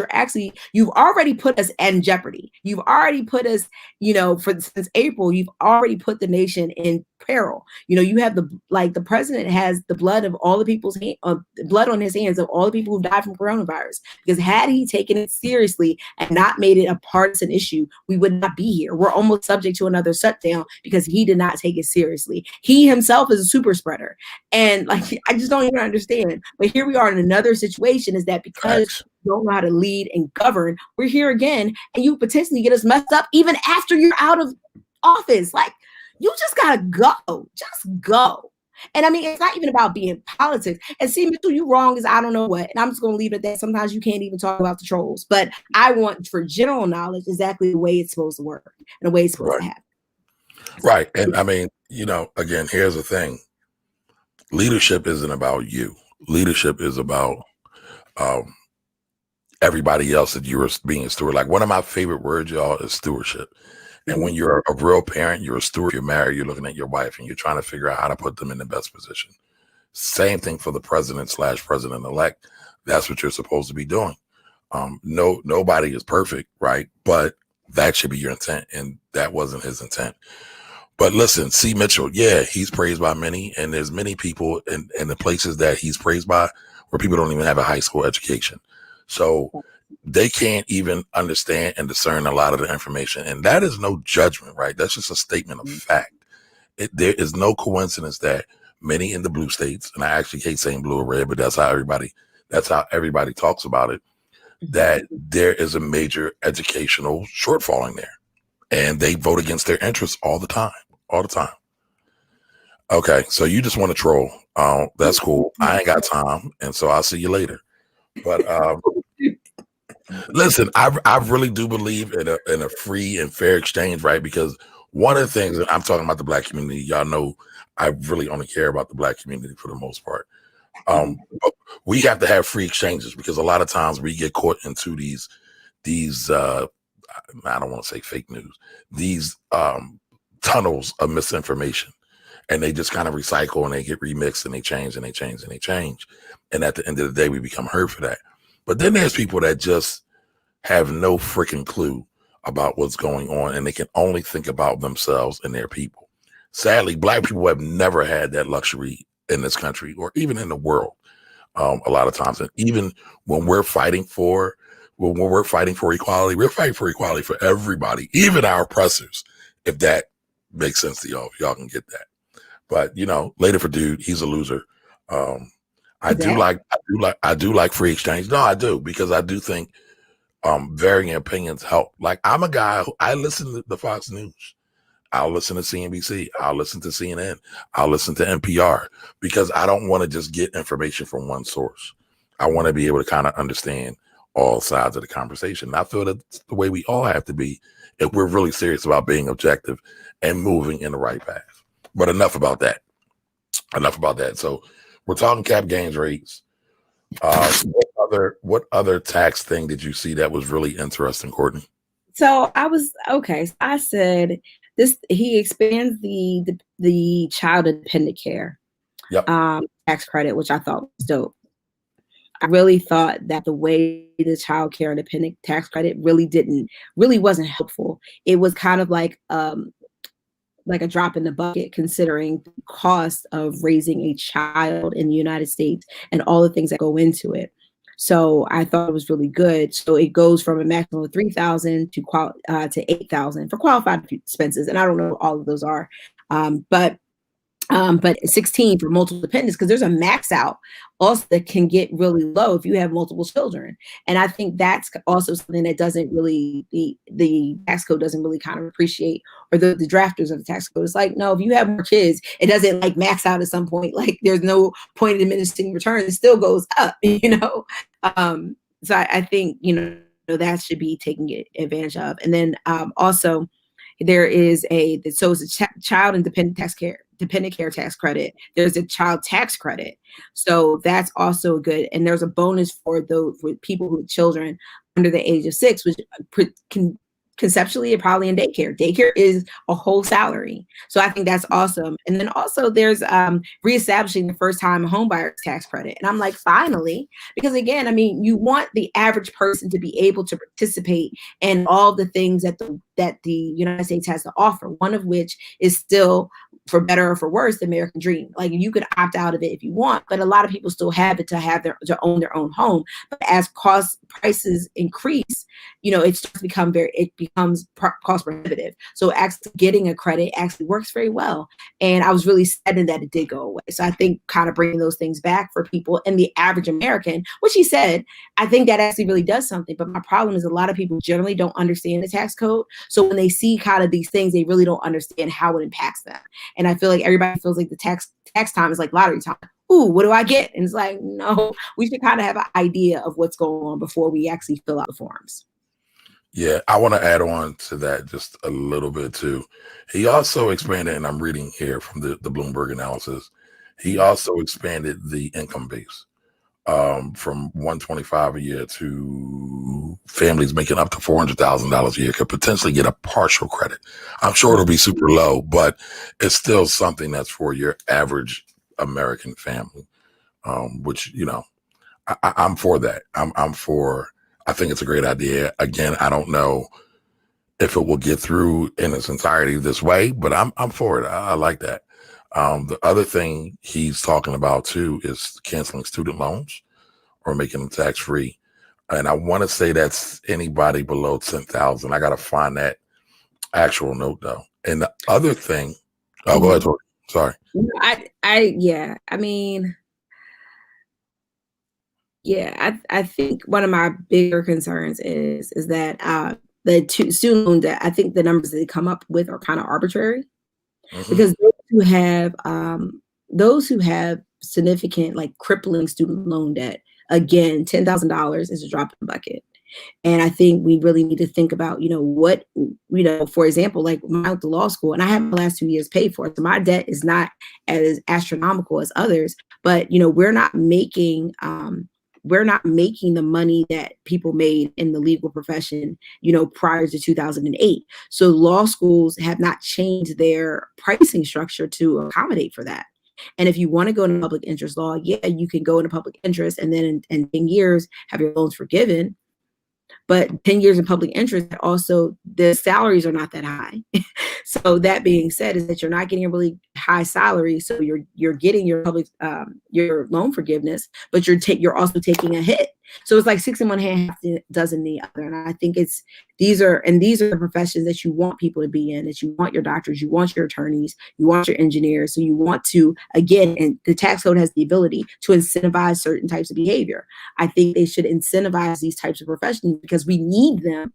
you've already put us in jeopardy. You've already put us, since April, you've already put the nation in peril. You have the president has the blood of all the people's blood on his hands of all the people who died from coronavirus. Because had he taken it seriously and not made it a partisan issue, we would not be here. We're almost subject to another shutdown because he did not take it seriously. He himself is a super spreader. And like, I just don't even understand. But here we are in another situation is that because you don't know how to lead and govern, we're here again. And you potentially get us messed up even after you're out of office. Like, you just got to go. Just go. And I mean, it's not even about being politics. And see, Mitchell, you wrong is I don't know what. And I'm just going to leave it at that. Sometimes you can't even talk about the trolls. But I want for general knowledge exactly the way it's supposed to work and the way it's supposed to happen.
Right. And I mean, again, here's the thing. Leadership isn't about you. Leadership is about everybody else that you're being a steward. Like one of my favorite words, y'all, is stewardship. And when you're a real parent, you're a steward, you're married, you're looking at your wife and you're trying to figure out how to put them in the best position. Same thing for the president/president-elect. That's what you're supposed to be doing. Nobody is perfect, right? But that should be your intent. And that wasn't his intent. But listen, C. Mitchell, yeah, he's praised by many. And there's many people in the places that he's praised by where people don't even have a high school education. So they can't even understand and discern a lot of the information. And that is no judgment, right? That's just a statement of fact. There is no coincidence that many in the blue states, and I actually hate saying blue or red, but that's how everybody talks about it, that there is a major educational shortfall in there. And they vote against their interests all the time. Okay, so you just want to troll. That's cool. I ain't got time. And so I'll see you later. But listen, I really do believe in a free and fair exchange, right? Because one of the things that I'm talking about the Black community, y'all know I really only care about the Black community for the most part. But we have to have free exchanges because a lot of times we get caught into these I don't want to say fake news, these tunnels of misinformation. And they just kind of recycle and they get remixed and they change and they change and they change. And at the end of the day, we become hurt for that. But then there's people that just have no freaking clue about what's going on and they can only think about themselves and their people. Sadly, Black people have never had that luxury in this country or even in the world a lot of times. And even when we're fighting for equality, we're fighting for equality for everybody, even our oppressors, if that makes sense to y'all. Y'all can get that. But later for dude, he's a loser. I do like free exchange. No, I do, because I do think varying opinions help. Like I'm a guy who I listen to the Fox News. I'll listen to CNBC. I'll listen to CNN. I'll listen to NPR because I don't want to just get information from one source. I want to be able to kind of understand all sides of the conversation. And I feel that's the way we all have to be if we're really serious about being objective and moving in the right path. But enough about that. So we're talking cap gains rates. What other tax thing did you see that was really interesting, Courtney?
So I was okay. So I said this. He expands the child and dependent care
Yep.
tax credit, which I thought was dope. I really thought that the way the child care and dependent tax credit really wasn't helpful. It was kind of like a drop in the bucket considering the cost of raising a child in the United States and all the things that go into it. So I thought it was really good. So it goes from a maximum of 3,000 to 8,000 for qualified expenses, and I don't know what all of those are, but 16 for multiple dependents because there's a max out also that can get really low if you have multiple children. And I think that's also something that doesn't really the tax code doesn't really kind of appreciate, or the drafters of the tax code. It's like, no, if you have more kids, it doesn't like max out at some point. Like there's no point in diminishing returns. It still goes up, So I think, that should be taken advantage of. And then also there is it's a child and dependent care tax credit. There's a child tax credit. So that's also good. And there's a bonus for people who have children under the age of 6, which can conceptually are probably in daycare. Daycare is a whole salary. So I think that's awesome. And then also there's reestablishing the first time home buyers tax credit. And I'm like, finally, because again, I mean, you want the average person to be able to participate in all the things that the United States has to offer, one of which is still, for better or for worse, the American dream. Like you could opt out of it if you want, but a lot of people still have it to own their own home. But as prices increase, it becomes cost prohibitive. So actually getting a credit actually works very well. And I was really saddened that it did go away. So I think kind of bringing those things back for people and the average American, which he said, I think that actually really does something. But my problem is a lot of people generally don't understand the tax code. So when they see kind of these things, they really don't understand how it impacts them. And I feel like everybody feels like the tax time is like lottery time. Ooh, what do I get? And it's like, no, we should kind of have an idea of what's going on before we actually fill out the forms.
Yeah, I want to add on to that just a little bit too. He also expanded, and I'm reading here from the Bloomberg analysis, he also expanded the income base from 125 a year to families making up to $400,000 a year could potentially get a partial credit. I'm sure it'll be super low, but it's still something that's for your average American family, which, I'm for that. I think it's a great idea. Again, I don't know if it will get through in its entirety this way, but I'm for it. I like that. The other thing he's talking about too is canceling student loans or making them tax free. And I want to say that's anybody below 10,000. I got to find that actual note though. And the other thing, go ahead, Tori. Sorry.
I think one of my bigger concerns is that the student loan debt, I think the numbers that they come up with are kind of arbitrary, because those who have significant, like crippling student loan debt, again, $10,000 is a drop in the bucket. And I think we really need to think about, for example, like when I went to law school and I had my last 2 years paid for it. So my debt is not as astronomical as others, but, we're not making the money that people made in the legal profession, prior to 2008. So law schools have not changed their pricing structure to accommodate for that. And if you want to go into public interest law, yeah, you can go into public interest and then in 10 years have your loans forgiven. But 10 years in public interest, also the salaries are not that high. So that being said, is that you're not getting a really high salary. So you're getting your your loan forgiveness, but you're also taking a hit. So it's like 6 in one hand, half a dozen in the other. And I think these are the professions that you want people to be in, that you want your doctors, you want your attorneys, you want your engineers. So you want to, again, and the tax code has the ability to incentivize certain types of behavior. I think they should incentivize these types of professions because we need them.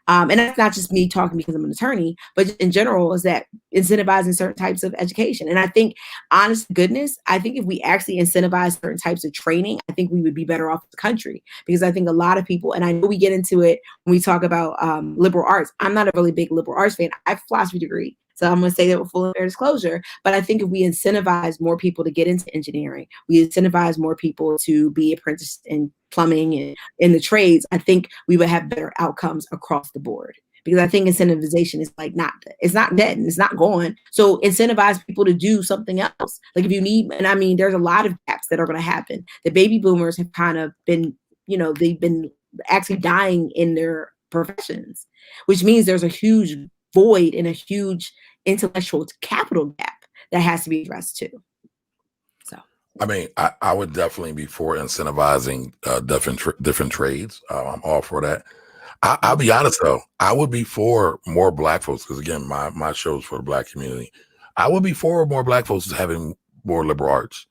And that's not just me talking because I'm an attorney, but in general, is that incentivizing certain types of education. And I think, honest to goodness, I think if we actually incentivize certain types of training, I think we would be better off as a country. Because I think a lot of people, and I know we get into it when we talk about liberal arts. I'm not a really big liberal arts fan. I have a philosophy degree. So I'm going to say that with full and fair disclosure. But I think if we incentivize more people to get into engineering, we incentivize more people to be apprenticed in plumbing and in the trades, I think we would have better outcomes across the board. Because I think incentivization is like it's not dead and it's not gone. So incentivize people to do something else. Like if you need, and I mean, there's a lot of gaps that are going to happen. The baby boomers have kind of been, they've been actually dying in their professions, which means there's a huge void and a huge intellectual capital gap that has to be addressed too. So,
I mean, I would definitely be for incentivizing different trades. I'm all for that. I'll be honest though, I would be for more Black folks because again, my show is for the Black community. I would be for more Black folks having more liberal arts.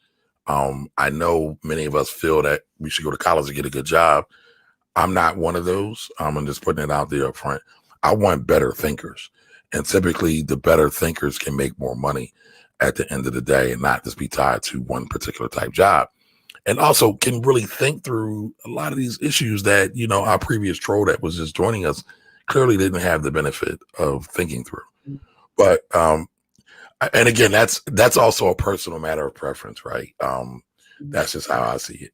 I know many of us feel that we should go to college to get a good job. I'm not one of those. I'm just putting it out there up front. I want better thinkers, and typically the better thinkers can make more money at the end of the day and not just be tied to one particular type job. And also can really think through a lot of these issues that, our previous troll that was just joining us clearly didn't have the benefit of thinking through. But, and again, that's also a personal matter of preference, right? That's just how I see it.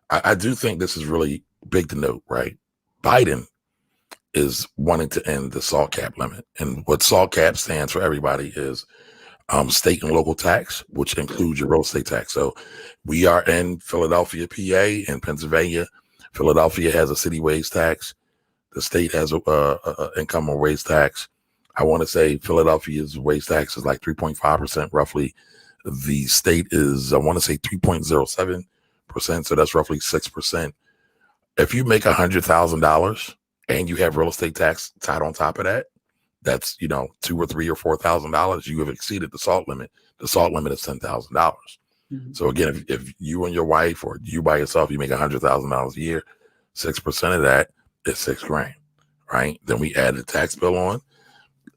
I do think this is really big to note, right? Biden is wanting to end the SALT cap limit. And what SALT cap stands for, everybody, is state and local tax, which includes your real estate tax. So we are in Philadelphia, PA, and Pennsylvania. Philadelphia has a city wage tax. The state has a income or wage tax. I want to say Philadelphia's wage tax is like 3.5% roughly. The state is, I want to say 3.07%. So that's roughly 6%. If you make $100,000 and you have real estate tax tied on top of that, that's, $2,000 or $3,000 or $4,000, you have exceeded the SALT limit. The SALT limit is $10,000. Mm-hmm. So again, if you and your wife or you by yourself, you make $100,000 a year, 6% of that is $6,000, right? Then we add the tax bill on.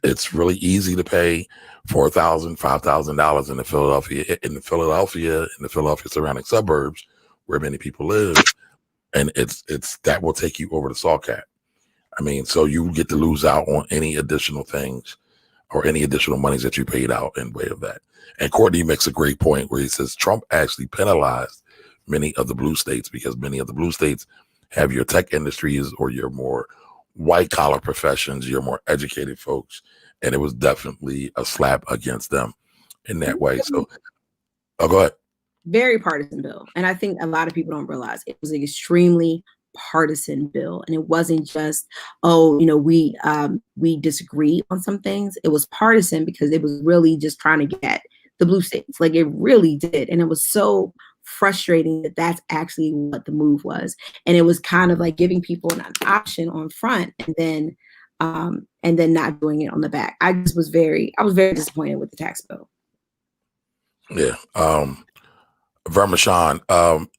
It's really easy to pay $4,000, $5,000 in the Philadelphia surrounding suburbs where many people live, and it's that will take you over the SALT cap. I mean, so you get to lose out on any additional things or any additional monies that you paid out in way of that. And Courtney makes a great point where he says Trump actually penalized many of the blue states because many of the blue states have your tech industries or your more white collar professions, your more educated folks. And it was definitely a slap against them in that way. So, go ahead.
Very partisan bill. And I think a lot of people don't realize it was an extremely partisan bill. And it wasn't just, we disagree on some things. It was partisan because it was really just trying to get the blue states. Like it really did. And it was so frustrating that that's actually what the move was. And it was kind of like giving people an option on front and then not doing it on the back. I was very disappointed with the tax bill.
Yeah. Vermishon,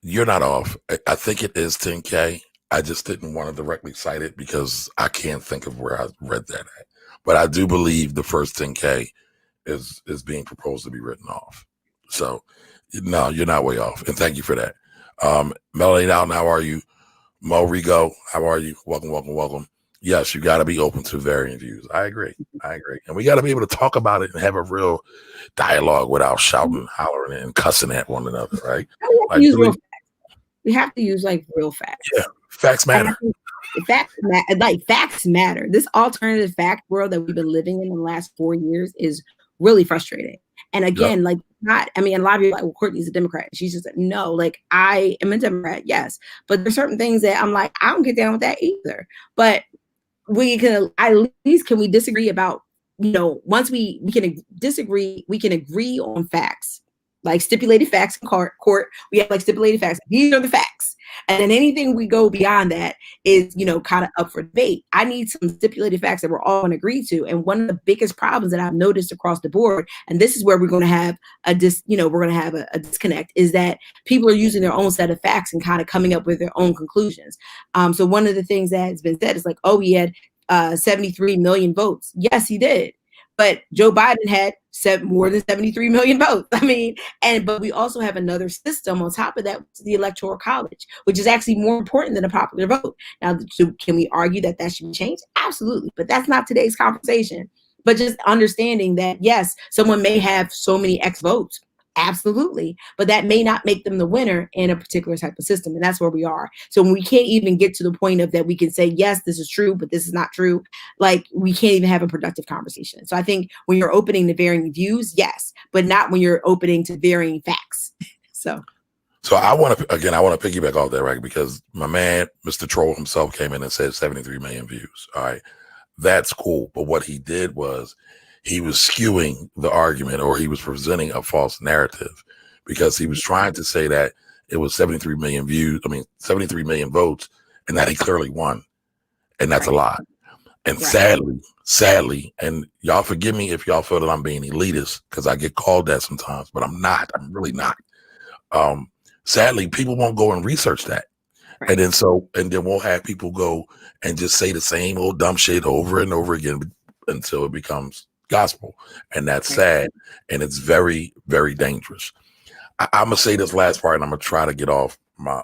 you're not off. I think it is 10K. I just didn't want to directly cite it because I can't think of where I read that at. But I do believe the first 10K is being proposed to be written off. So no, you're not way off. And thank you for that. Melanie Allen, how are you? Mo Rigo, how are you? Welcome. Yes, you got to be open to varying views. I agree. And we got to be able to talk about it and have a real dialogue without shouting, hollering, and cussing at one another, right?
We have to use real facts.
Yeah, facts matter.
Facts matter. This alternative fact world that we've been living in the last 4 years is really frustrating. And again, a lot of people are like, well, Courtney's a Democrat. She's just like, no, I am a Democrat, yes. But there's certain things that I'm like, I don't get down with that either. But we can at least can we disagree about, once we can disagree, we can agree on facts, like stipulated facts in court. We have stipulated facts. These are the facts. And then anything we go beyond that is, kind of up for debate. I need some stipulated facts that we're all going to agree to. And one of the biggest problems that I've noticed across the board, and this is where we're going to have a disconnect, is that people are using their own set of facts and kind of coming up with their own conclusions. So one of the things that has been said is he had 73 million votes. Yes, he did. But Joe Biden had more than 73 million votes. But we also have another system on top of that, the Electoral College, which is actually more important than a popular vote. Now, can we argue that should be changed? Absolutely. But that's not today's conversation. But just understanding that, yes, someone may have so many X votes. Absolutely. But that may not make them the winner in a particular type of system. And that's where we are. So when we can't even get to the point of that we can say, yes, this is true, but this is not true. Like, we can't even have a productive conversation. So I think when you're opening to varying views, yes, but not when you're opening to varying facts.
So I want to piggyback off that, right? Because my man, Mr. Troll himself, came in and said 73 million views. All right. That's cool. But what he did was he was skewing the argument, or he was presenting a false narrative, because he was trying to say that it was 73 million views. 73 million votes, and that he clearly won. And that's a lie. And sadly, and y'all forgive me if y'all feel that I'm being elitist, because I get called that sometimes, but I'm not. I'm really not. Sadly, people won't go and research that. Right. And then we'll have people go and just say the same old dumb shit over and over again until it becomes gospel. And that's sad. And it's very, very dangerous. I'm going to say this last part, and I'm going to try to get off my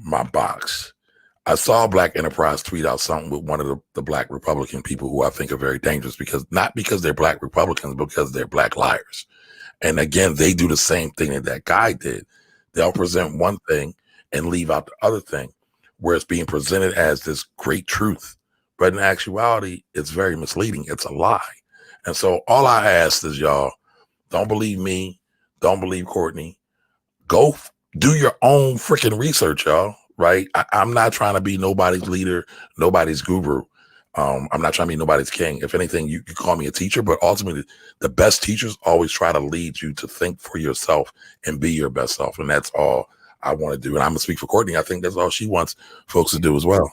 my box. I saw Black Enterprise tweet out something with one of the Black Republican people who I think are very dangerous, not because they're Black Republicans, but because they're Black liars. And again, they do the same thing that guy did. They'll present one thing and leave out the other thing, where it's being presented as this great truth. But in actuality, it's very misleading. It's a lie. And so all I ask is, y'all, don't believe me. Don't believe Courtney. Go do your own freaking research, y'all. Right? I'm not trying to be nobody's leader, nobody's guru. I'm not trying to be nobody's king. If anything, you can call me a teacher, but ultimately the best teachers always try to lead you to think for yourself and be your best self. And that's all I want to do. And I'm going to speak for Courtney. I think that's all she wants folks to do as well.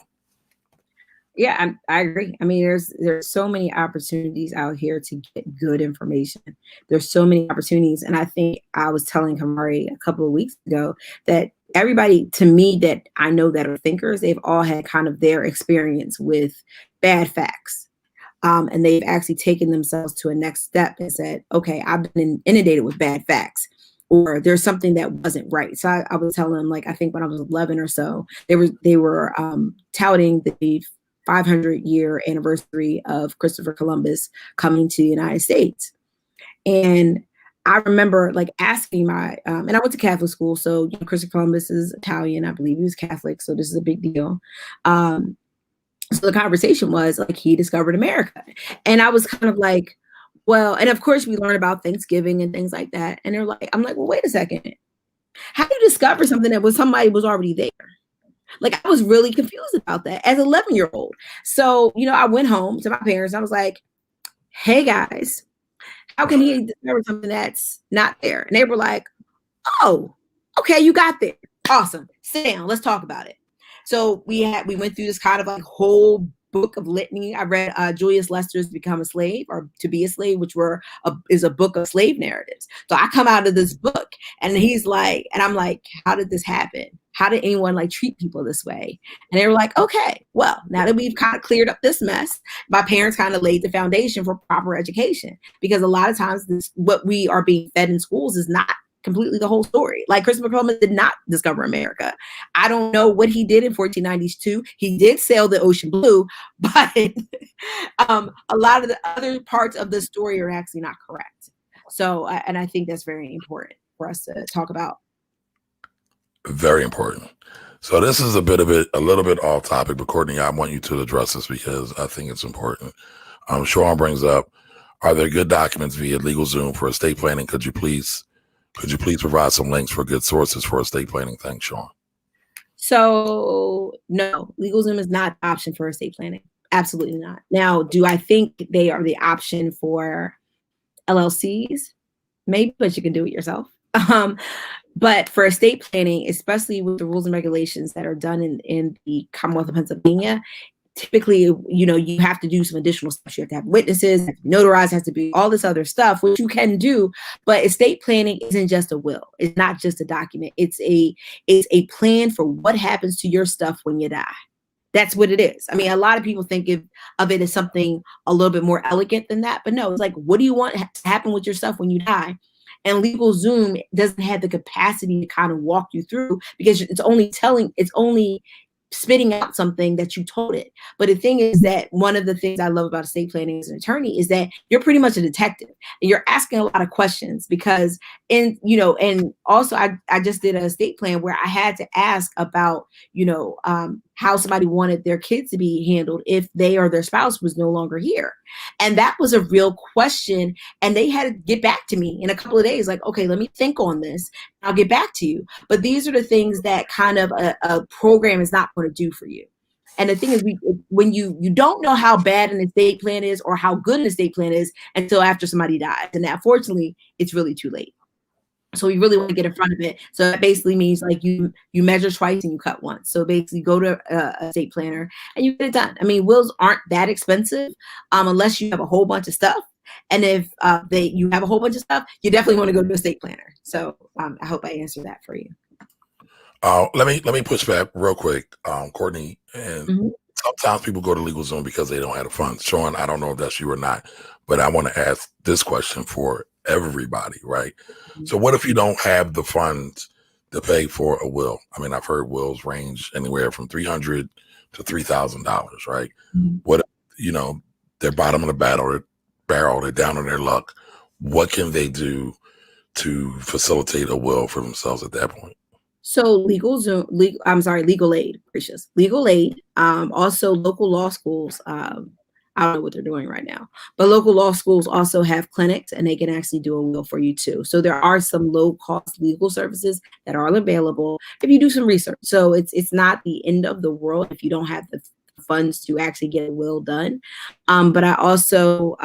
Yeah, I agree. I mean, there's so many opportunities out here to get good information. There's so many opportunities. And I think I was telling Kamari a couple of weeks ago that everybody, to me, that I know that are thinkers, they've all had kind of their experience with bad facts. And they've actually taken themselves to a next step and said, okay, I've been inundated with bad facts, or there's something that wasn't right. So I was telling them, like, I think when I was 11 or so, they were touting the 500-year anniversary of Christopher Columbus coming to the United States. And I remember like asking my, and I went to Catholic school. So Christopher Columbus is Italian. I believe he was Catholic. So this is a big deal. So the conversation was like, he discovered America. And I was kind of like, well, and of course we learn about Thanksgiving and things like that. And they're like, I'm like, well, wait a second. How do you discover something that somebody was already there? Like, I was really confused about that as an 11-year-old. So, I went home to my parents. And I was like, hey, guys, how can he discover something that's not there? And they were like, oh, okay, you got there. Awesome. Sit down. Let's talk about it. So we went through this kind of like whole book of litany. I read Julius Lester's Become a Slave, or To Be a Slave, which is a book of slave narratives. So I come out of this book and he's like, and I'm like, how did this happen? How did anyone like treat people this way? And they were like, okay, well, now that we've kind of cleared up this mess, my parents kind of laid the foundation for proper education, because a lot of times what we are being fed in schools is not completely the whole story. Like, Christopher Columbus did not discover America. I don't know what he did in 1492. He did sail the ocean blue, but a lot of the other parts of the story are actually not correct. So, and I think that's very important for us to talk about.
Very important. So this is a little bit off topic, but Courtney, I want you to address this because I think it's important. Sean brings up, are there good documents via LegalZoom for estate planning? Could you please provide some links for good sources for estate planning? Thanks, Sean.
So no, LegalZoom is not the option for estate planning. Absolutely not. Now, do I think they are the option for LLCs? Maybe, but you can do it yourself. But for estate planning, especially with the rules and regulations that are done in the Commonwealth of Pennsylvania, typically, you have to do some additional steps. You have to have witnesses, notarize, has to be all this other stuff, which you can do. But estate planning isn't just a will. It's not just a document. It's a plan for what happens to your stuff when you die. That's what it is. I mean, a lot of people think of it as something a little bit more elegant than that. But no, it's like, what do you want to happen with your stuff when you die? And LegalZoom doesn't have the capacity to kind of walk you through, because it's only spitting out something that you told it. But the thing is that one of the things I love about estate planning as an attorney is that you're pretty much a detective and you're asking a lot of questions because and also I just did a estate plan where I had to ask about, how somebody wanted their kids to be handled if they or their spouse was no longer here. And that was a real question. And they had to get back to me in a couple of days, like, okay, let me think on this. I'll get back to you. But these are the things that kind of a program is not going to do for you. And the thing is, when you don't know how bad an estate plan is or how good an estate plan is until after somebody dies. And unfortunately, it's really too late. So we really want to get in front of it. So that basically means like you measure twice and you cut once. So basically go to a estate planner and you get it done. I mean, wills aren't that expensive unless you have a whole bunch of stuff. And if you have a whole bunch of stuff, you definitely want to go to a estate planner. So I hope I answered that for you.
Let me push back real quick, Courtney. And sometimes people go to LegalZoom because they don't have the funds. Sean, I don't know if that's you or not, but I want to ask this question for everybody, right? So what if you don't have the funds to pay for a will? I mean, I've heard wills range anywhere from $300 to $3,000, right? What if, they're bottom of the barrel, they're down on their luck. What can they do to facilitate a will for themselves at that point?
So legal aid, gracious. Legal aid, also local law schools. I don't know what they're doing right now, but local law schools also have clinics and they can actually do a will for you too. So there are some low cost legal services that are available if you do some research. So it's not the end of the world if you don't have the funds to actually get a will done. But I also,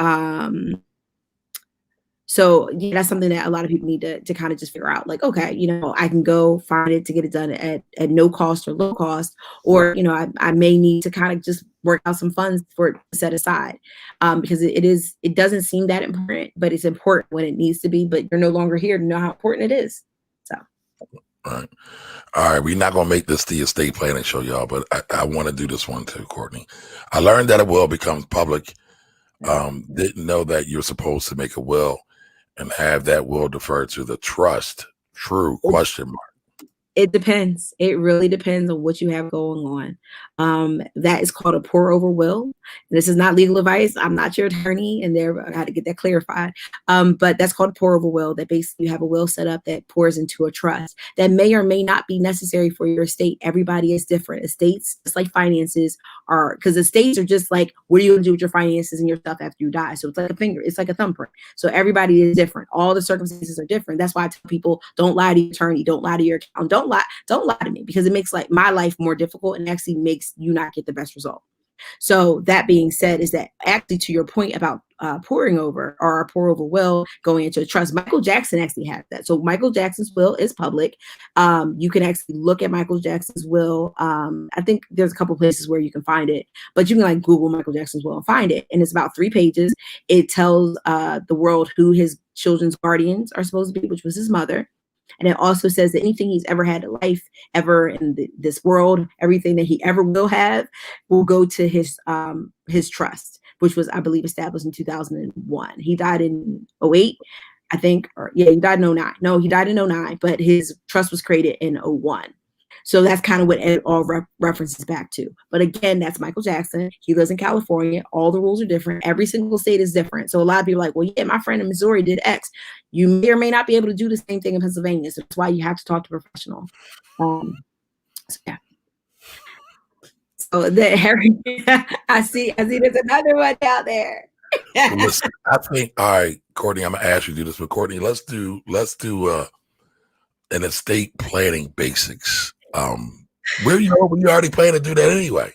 so yeah, that's something that a lot of people need to kind of just figure out. Like, okay, I can go find it to get it done at no cost or low cost, or I may need to kind of just work out some funds for it to set aside, because it doesn't seem that important, but it's important when it needs to be. But you're no longer here to know how important it is. So.
All right. We're not gonna make this the estate planning show, y'all, but I want to do this one too, Courtney. I learned that a will becomes public. Didn't know that you're supposed to make a will and have that will defer to the trust. True? Question mark.
It depends. It really depends on what you have going on. That is called a pour over will. This is not legal advice. I'm not your attorney, and I had to get that clarified. But that's called a pour over will. That basically you have a will set up that pours into a trust that may or may not be necessary for your estate. Everybody is different. Estates, just like finances, are because estates are just like, what are you going to do with your finances and your stuff after you die? So it's like a finger. It's like a thumbprint. So everybody is different. All the circumstances are different. That's why I tell people, don't lie to your attorney. Don't lie to your accountant. Don't lie to me, because it makes like my life more difficult and actually makes you not get the best result. So that being said, is that actually to your point about pouring over or a pour over will going into a trust, Michael Jackson actually had that. So Michael Jackson's will is public. You can actually look at Michael Jackson's will. I think there's a couple places where you can find it, but you can like Google Michael Jackson's will and find it. And it's about 3 pages. It tells the world who his children's guardians are supposed to be, which was his mother. And it also says that anything he's ever had in life, ever in this world, everything that he ever will have, will go to his trust, which was, I believe, established in 2001. He died in 2008, I think, he died in 2009. No, he died in 2009, but his trust was created in 2001. So that's kind of what it all references back to. But again, that's Michael Jackson. He lives in California. All the rules are different. Every single state is different. So a lot of people are like, well, yeah, my friend in Missouri did X. You may or may not be able to do the same thing in Pennsylvania. So that's why you have to talk to a professional. So yeah. So Harry, I see there's another one out there.
Listen, I think, all right, Courtney, I'm gonna ask you to do this, but Courtney, let's do an estate planning basics. We already plan to do that anyway.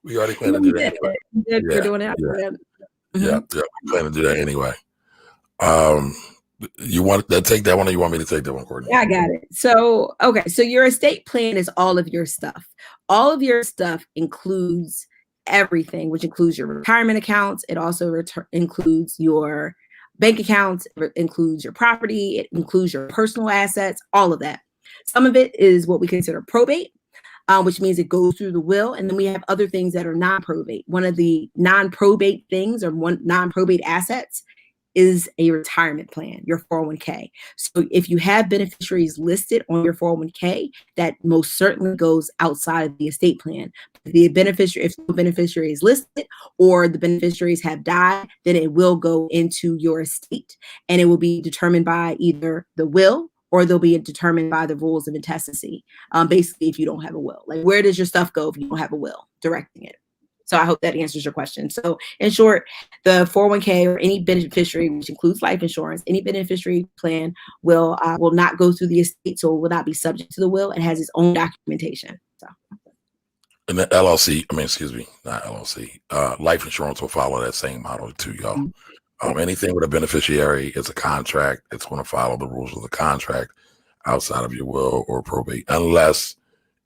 We already plan to do that anyway.
We're doing it.
Yeah, we plan to do that anyway. You want to take that one, or you want me to take that one, Courtney?
Yeah, I got it. So, okay. So your estate plan is all of your stuff. All of your stuff includes everything, which includes your retirement accounts. It also includes your bank accounts. It includes your property. It includes your personal assets, all of that. Some of it is what we consider probate, which means it goes through the will. And then we have other things that are non-probate. One of the non-probate things or non-probate assets is a retirement plan, your 401k. So if you have beneficiaries listed on your 401k, that most certainly goes outside of the estate plan. If the beneficiary is listed or the beneficiaries have died, then it will go into your estate, and it will be determined by either the will or they'll be determined by the rules of intestacy. Basically, if you don't have a will, like where does your stuff go if you don't have a will directing it? So I hope that answers your question. So in short, the 401k or any beneficiary, which includes life insurance, any beneficiary plan will not go through the estate, so it will not be subject to the will. It has its own documentation. So.
And the LLC, not LLC, life insurance will follow that same model too, y'all. Anything with a beneficiary is a contract. It's going to follow the rules of the contract outside of your will or probate, unless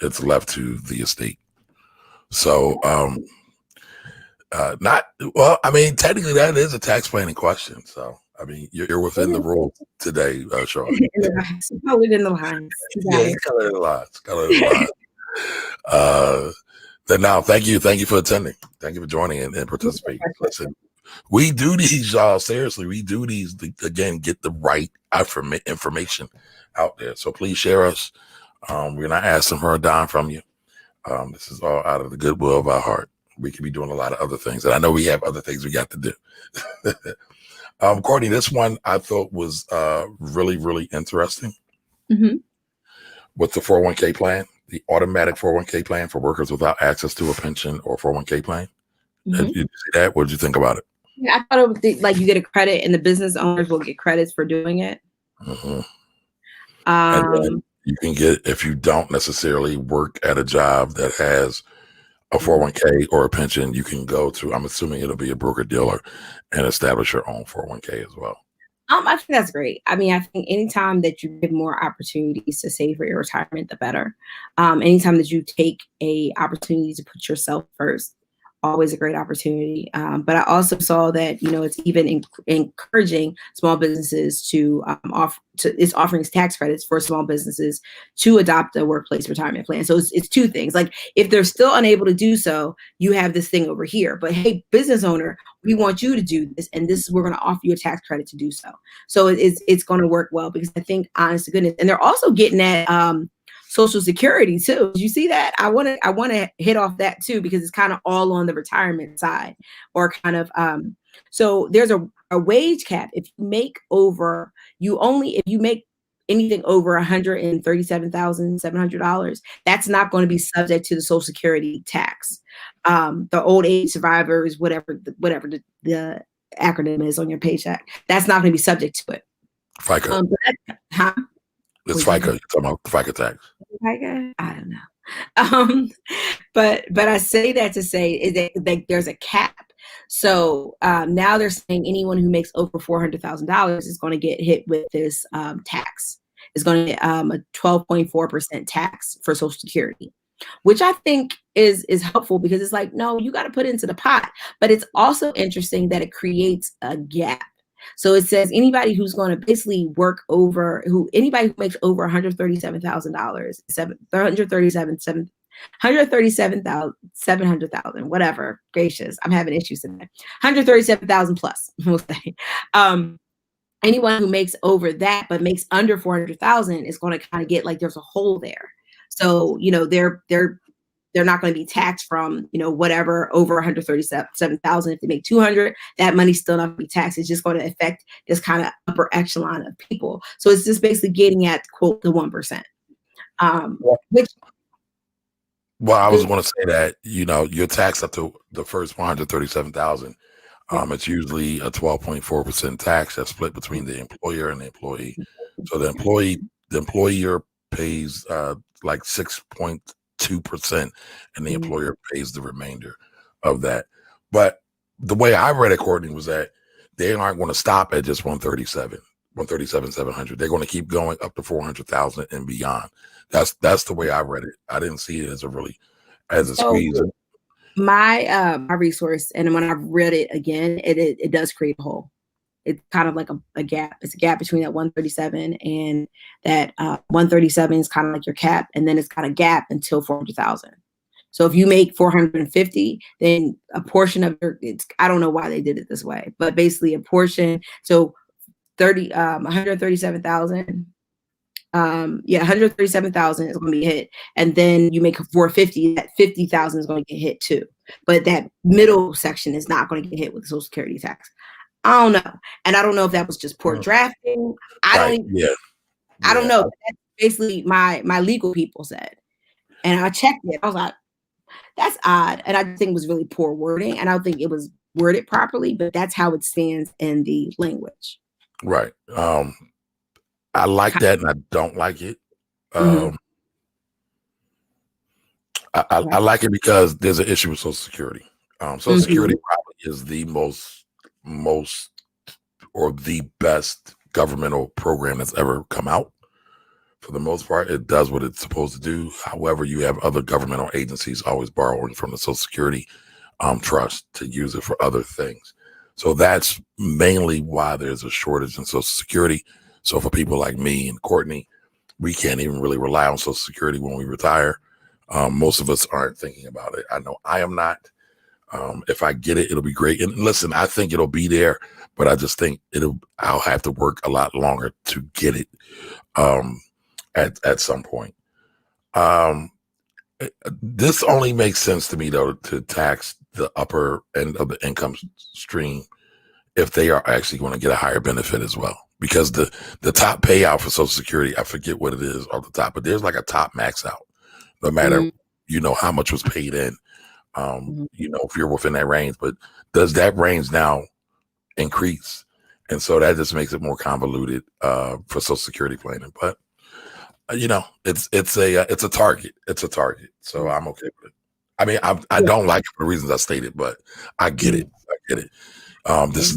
it's left to the estate. So, technically that is a tax planning question. So, I mean, you're within the rules today, Sean.
Within the lines.
Yeah, it's kind of in the lines. Then now, thank you for attending. Thank you for joining and participating. Listen, we do these, y'all. Seriously, we do these to, again, get the right information out there. So please share us. We're not asking for a dime from you. This is all out of the goodwill of our heart. We could be doing a lot of other things, and I know we have other things we got to do. Courtney, this one I thought was really, really interesting. With the 401k plan, the automatic 401k plan for workers without access to a pension or 401k plan. Did you see that? What did you think about it?
Yeah, I thought it would be like you get a credit, and the business owners will get credits for doing it.
And then you can get, if you don't necessarily work at a job that has a 401k or a pension, you can go to, I'm assuming it'll be a broker dealer, and establish your own 401k as well.
I think that's great. I mean, I think anytime that you give more opportunities to save for your retirement, the better. Anytime that you take a opportunity to put yourself first, always a great opportunity. But I also saw that, it's even encouraging small businesses to it's offering tax credits for small businesses to adopt a workplace retirement plan. So it's two things. Like if they're still unable to do so, you have this thing over here. But hey, business owner, we want you to do this, and we're going to offer you a tax credit to do so. So it's going to work well, because I think, honest to goodness, and they're also getting at Social Security too. Did you see that? I want to hit off that too, because it's kind of all on the retirement side, or kind of so there's a wage cap. If you make anything over $137,700, that's not going to be subject to the Social Security tax. The old age survivors, whatever the acronym is on your paycheck, that's not going to be subject to it.
FICA. It's FICA. You're talking about FICA tax.
FICA? I don't know. But I say that to say that there's a cap. So now they're saying anyone who makes over $400,000 is going to get hit with this tax. Is going to get a 12.4% tax for Social Security, which I think is helpful, because it's like, no, you got to put it into the pot. But it's also interesting that it creates a gap. So it says anybody who's going to basically anybody who makes over $137,000, $137,700,000, whatever. Gracious, I'm having issues today. 137,000 plus, we'll say. Anyone who makes over that but makes under 400,000 is going to kind of get like there's a hole there. So they're not going to be taxed from, whatever over 137,000. If they make 200, that money's still not going to be taxed. It's just going to affect this kind of upper echelon of people. So it's just basically getting at, quote, the 1%. I
was going to say that, you're taxed up to the first 137,000. It's usually a 12.4% tax that's split between the employer and the employee. So the employer pays like 6.2%, and the employer pays the remainder of that. But the way I read it, Courtney, was that they aren't going to stop at just 137,700. They're going to keep going up to 400,000 and beyond. That's the way I read it. I didn't see it as a squeeze.
My resource, and when I read it again, it does create a hole. It's kind of like a gap. It's a gap between that 137 and that 137 is kind of like your cap, and then it's kind of gap until 400,000. So if you make 450, then a portion of I don't know why they did it this way, but basically a portion. So 137,000. 137,000 is going to be hit, and then you make 450. That 50,000 is going to get hit too, but that middle section is not going to get hit with the Social Security tax. I don't know, and I don't know if that was just poor drafting. I don't know. That's basically my legal people said, and I checked it. I was like, that's odd, and I think it was really poor wording, and I don't think it was worded properly. But that's how it stands in the language.
Right. I like that, and I don't like it. I like it because there's an issue with Social Security. Social Security probably is the most or the best governmental program that's ever come out. For the most part, it does what it's supposed to do. However, you have other governmental agencies always borrowing from the Social Security trust to use it for other things. So that's mainly why there's a shortage in Social Security. So for people like me and Courtney, we can't even really rely on Social Security when we retire. Most of us aren't thinking about it. I know I am not. If I get it, it'll be great. And listen, I think it'll be there, but I just think I'll have to work a lot longer to get it at some point. This only makes sense to me, though, to tax the upper end of the income stream if they are actually going to get a higher benefit as well. Because the top payout for Social Security, I forget what it is off the top, but there's like a top max out, no matter how much was paid in. If you're within that range, but does that range now increase? And so that just makes it more convoluted for Social Security planning. But it's a target. It's a target. So I'm okay with it. I mean, I don't like it for the reasons I stated, but I get it. I get it. This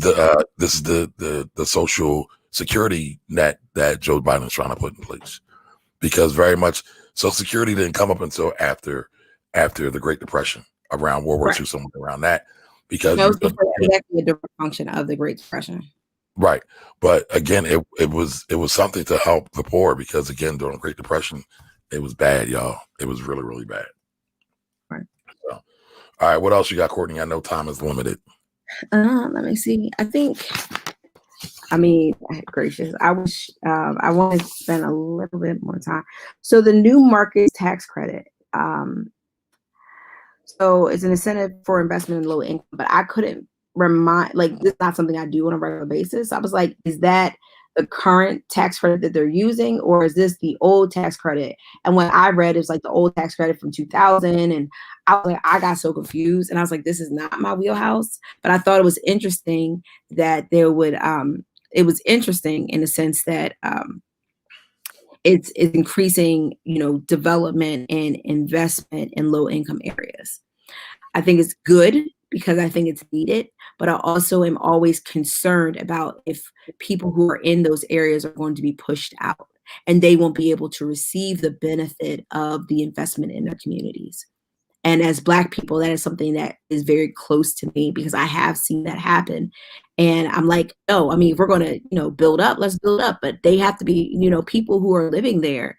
is the Social Security net that Joe Biden is trying to put in place, because very much Social Security didn't come up until after the Great Depression, around World War II, somewhere around that. Because
that was exactly a different function of the Great Depression.
Right. But again, it was something to help the poor, because again, during the Great Depression, it was bad, y'all. It was really, really bad.
Right.
So, all right. What else you got, Courtney? I know time is limited.
Let me see. Gracious. I wish I want to spend a little bit more time. So the new markets tax credit. So it's an incentive for investment in low income, but I couldn't this is not something I do on a regular basis. I was like, is that the current tax credit that they're using, or is this the old tax credit? And what I read is like the old tax credit from 2000. And I was like, I got so confused, and I was like, this is not my wheelhouse. But I thought it was interesting that it was interesting in the sense that it's increasing, development and investment in low income areas. I think it's good because I think it's needed, but I also am always concerned about if people who are in those areas are going to be pushed out and they won't be able to receive the benefit of the investment in their communities. And as Black people, that is something that is very close to me, because I have seen that happen. And I'm like, no, I mean, if we're going to, build up, let's build up. But they have to be, people who are living there,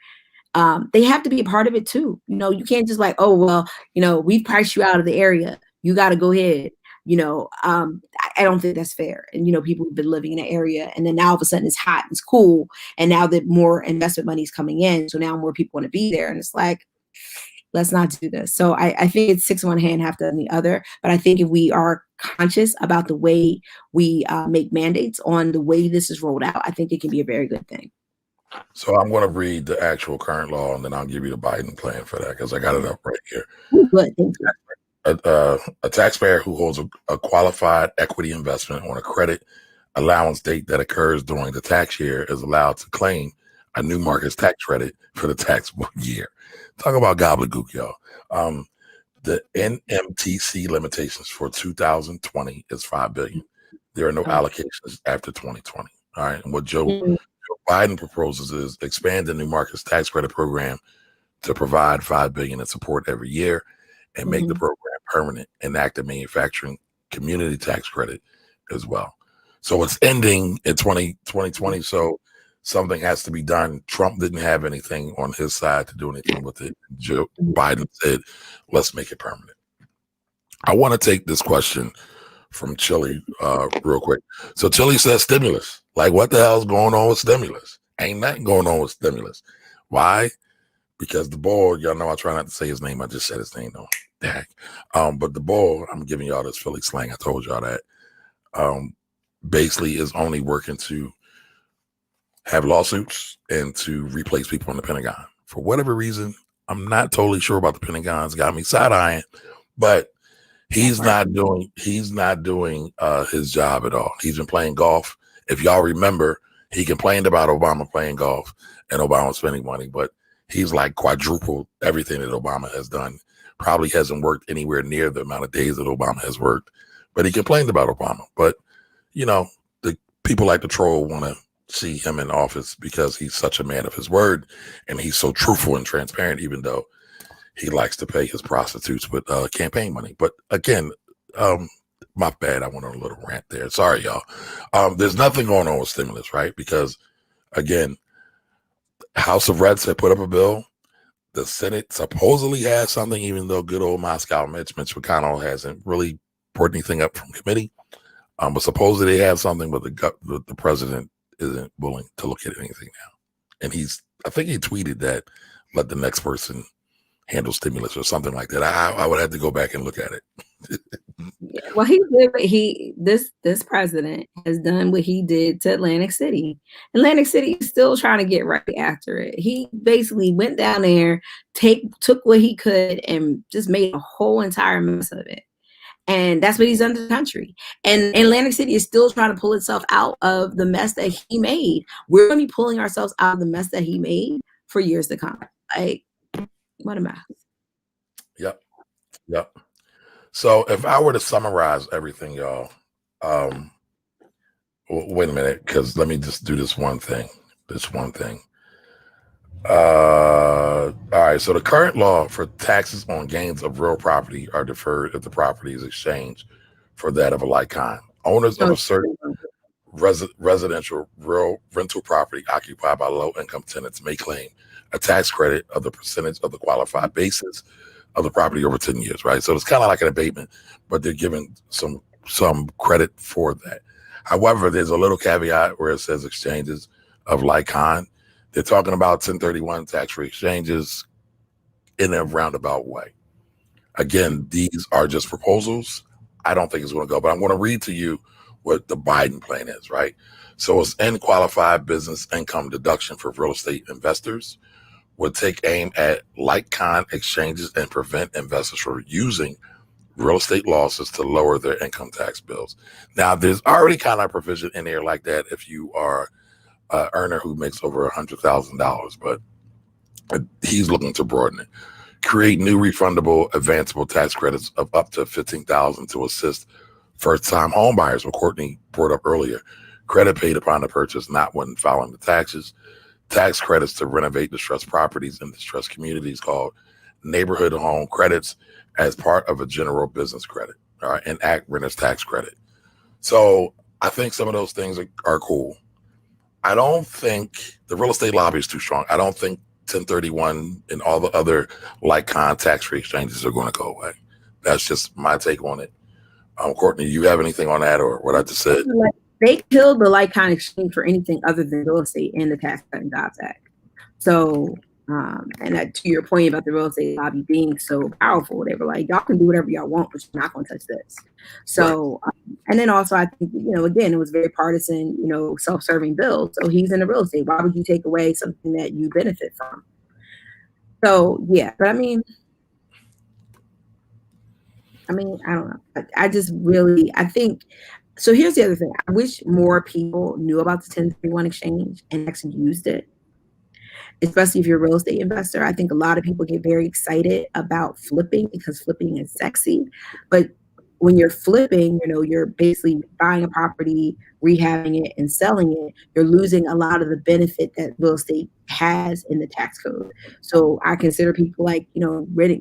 they have to be a part of it too. You can't just like, oh, well, we've priced you out of the area. You got to go ahead. I don't think that's fair. And, people have been living in an area, and then now all of a sudden it's hot, it's cool. And now that more investment money is coming in, so now more people want to be there. And it's like, let's not do this. So I think it's six one hand, half done the other. But I think if we are conscious about the way we make mandates on the way this is rolled out, I think it can be a very good thing.
So I'm going to read the actual current law, and then I'll give you the Biden plan for that, because I got it up right here.
Good, thank you.
A taxpayer who holds a qualified equity investment on a credit allowance date that occurs during the tax year is allowed to claim a new markets tax credit for the taxable year. Talk about gobbledygook, y'all. The NMTC limitations for 2020 is $5 billion. There are no allocations after 2020. All right. And what Joe Biden proposes is expand the new markets tax credit program to provide $5 billion in support every year, and make the program permanent, and enact a manufacturing community tax credit as well. So it's ending in 2020. So something has to be done. Trump didn't have anything on his side to do anything with it. Joe Biden said, let's make it permanent. I want to take this question from Chili real quick. So Chili says stimulus. Like, what the hell's going on with stimulus? Ain't nothing going on with stimulus. Why? Because the bull, y'all know I try not to say his name. I just said his name though. Dak. But the bull, I'm giving y'all this Philly slang. I told y'all that. Basically is only working to have lawsuits and to replace people in the Pentagon. For whatever reason, I'm not totally sure about the Pentagon's got me side-eyeing, but he's not doing his job at all. He's been playing golf. If y'all remember, he complained about Obama playing golf and Obama spending money, but he's like quadrupled everything that Obama has done. Probably hasn't worked anywhere near the amount of days that Obama has worked, but he complained about Obama. But, you know, the people like the troll want to see him in office because he's such a man of his word and he's so truthful and transparent, even though he likes to pay his prostitutes with campaign money. But again, my bad. I went on a little rant there. Sorry, y'all. There's nothing going on with stimulus, right? Because again, House of Reds had put up a bill. The Senate supposedly has something, even though good old Moscow Mitch McConnell hasn't really brought anything up from committee. But supposedly they have something, but the president isn't willing to look at anything now. And I think he tweeted that, let the next person handle stimulus or something like that. I would have to go back and look at it.
Yeah, well, this president has done what he did to Atlantic City. Atlantic City is still trying to get right after it. He basically went down there, took what he could, and just made a whole entire mess of it. And that's what he's done to the country. And Atlantic City is still trying to pull itself out of the mess that he made. We're going to be pulling ourselves out of the mess that he made for years to come. Like, what a mess.
Yep. So if I were to summarize everything, y'all, wait a minute, because let me just do this one thing. All right. So the current law for taxes on gains of real property are deferred if the property is exchanged for that of a like kind. Owners of a certain residential real rental property occupied by low-income tenants may claim a tax credit of the percentage of the qualified basis of the property over 10 years, right? So it's kind of like an abatement, but they're giving some credit for that. However, there's a little caveat where it says exchanges of like kind. They're talking about 1031 tax-free exchanges in a roundabout way. Again, these are just proposals. I don't think it's going to go, but I'm going to read to you what the Biden plan is, right? So it's qualified business income deduction for real estate investors, would take aim at like-kind exchanges and prevent investors from using real estate losses to lower their income tax bills. Now, there's already kind of a provision in there like that if you are an earner who makes over $100,000, but he's looking to broaden it. Create new refundable advanceable tax credits of up to $15,000 to assist first-time home buyers, what Courtney brought up earlier. Credit paid upon the purchase, not when filing the taxes. Tax credits to renovate distressed properties in distressed communities called neighborhood home credits as part of a general business credit. All right, enact renter's tax credit. So I think some of those things are cool. I don't think the real estate lobby is too strong. I don't think 1031 and all the other like-kind tax-free exchanges are going to go away. That's just my take on it. Courtney, you have anything on that or what I just said?
They killed the like-kind exchange for anything other than real estate in the Tax Cut and Jobs Act. So, and to your point about the real estate lobby being so powerful, they were like, y'all can do whatever y'all want, but you're not going to touch this. So, and then also I think, again, it was very partisan, self-serving bill. So he's in the real estate. Why would you take away something that you benefit from? So, yeah, but I mean, I don't know. I think, so here's the other thing. I wish more people knew about the 1031 exchange and actually used it, especially if you're a real estate investor. I think a lot of people get very excited about flipping because flipping is sexy. But when you're flipping, you're basically buying a property, rehabbing it, and selling it. You're losing a lot of the benefit that real estate has in the tax code. So I consider people like,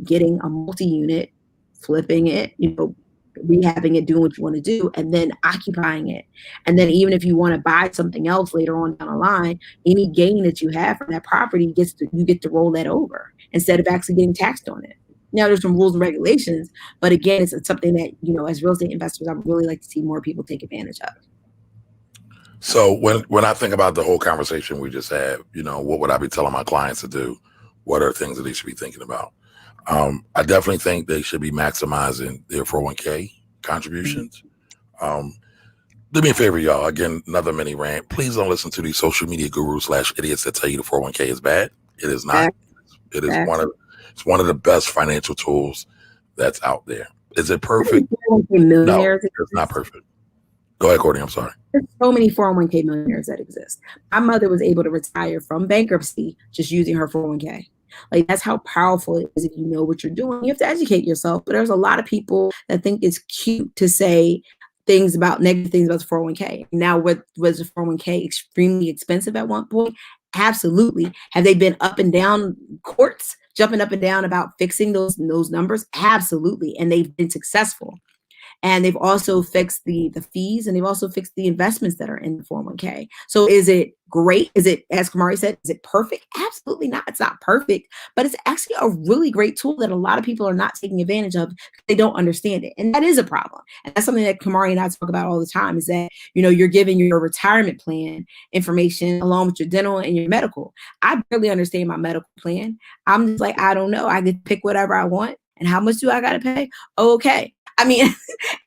getting a multi-unit, flipping it, rehabbing it, doing what you want to do, and then occupying it. And then even if you want to buy something else later on down the line, any gain that you have from that property you get to roll that over instead of actually getting taxed on it. Now there's some rules and regulations, but again, it's something that, as real estate investors, I would really like to see more people take advantage of.
So when I think about the whole conversation we just had, what would I be telling my clients to do? What are things that they should be thinking about? I definitely think they should be maximizing their 401k contributions. Do me a favor, y'all. Again, another mini rant. Please don't listen to these social media gurus / idiots that tell you the 401k is bad. It is not. It is one of the best financial tools that's out there. Is it perfect? No, it's not perfect. Go ahead, Courtney. I'm sorry.
There's so many 401k millionaires that exist. My mother was able to retire from bankruptcy just using her 401k. Like, that's how powerful it is if you know what you're doing. You have to educate yourself. But there's a lot of people that think it's cute to say negative things about the 401k. Now, was the 401k extremely expensive at one point? Absolutely. Have they been up and down courts, jumping up and down about fixing those numbers? Absolutely. And they've been successful. And they've also fixed the fees, and they've also fixed the investments that are in the 401k. So is it great? Is it, as Kamari said, is it perfect? Absolutely not. It's not perfect, but it's actually a really great tool that a lot of people are not taking advantage of because they don't understand it. And that is a problem. And that's something that Kamari and I talk about all the time, is that, you're giving your retirement plan information along with your dental and your medical. I barely understand my medical plan. I'm just like, I don't know. I can pick whatever I want. And how much do I got to pay? Oh, okay. I mean,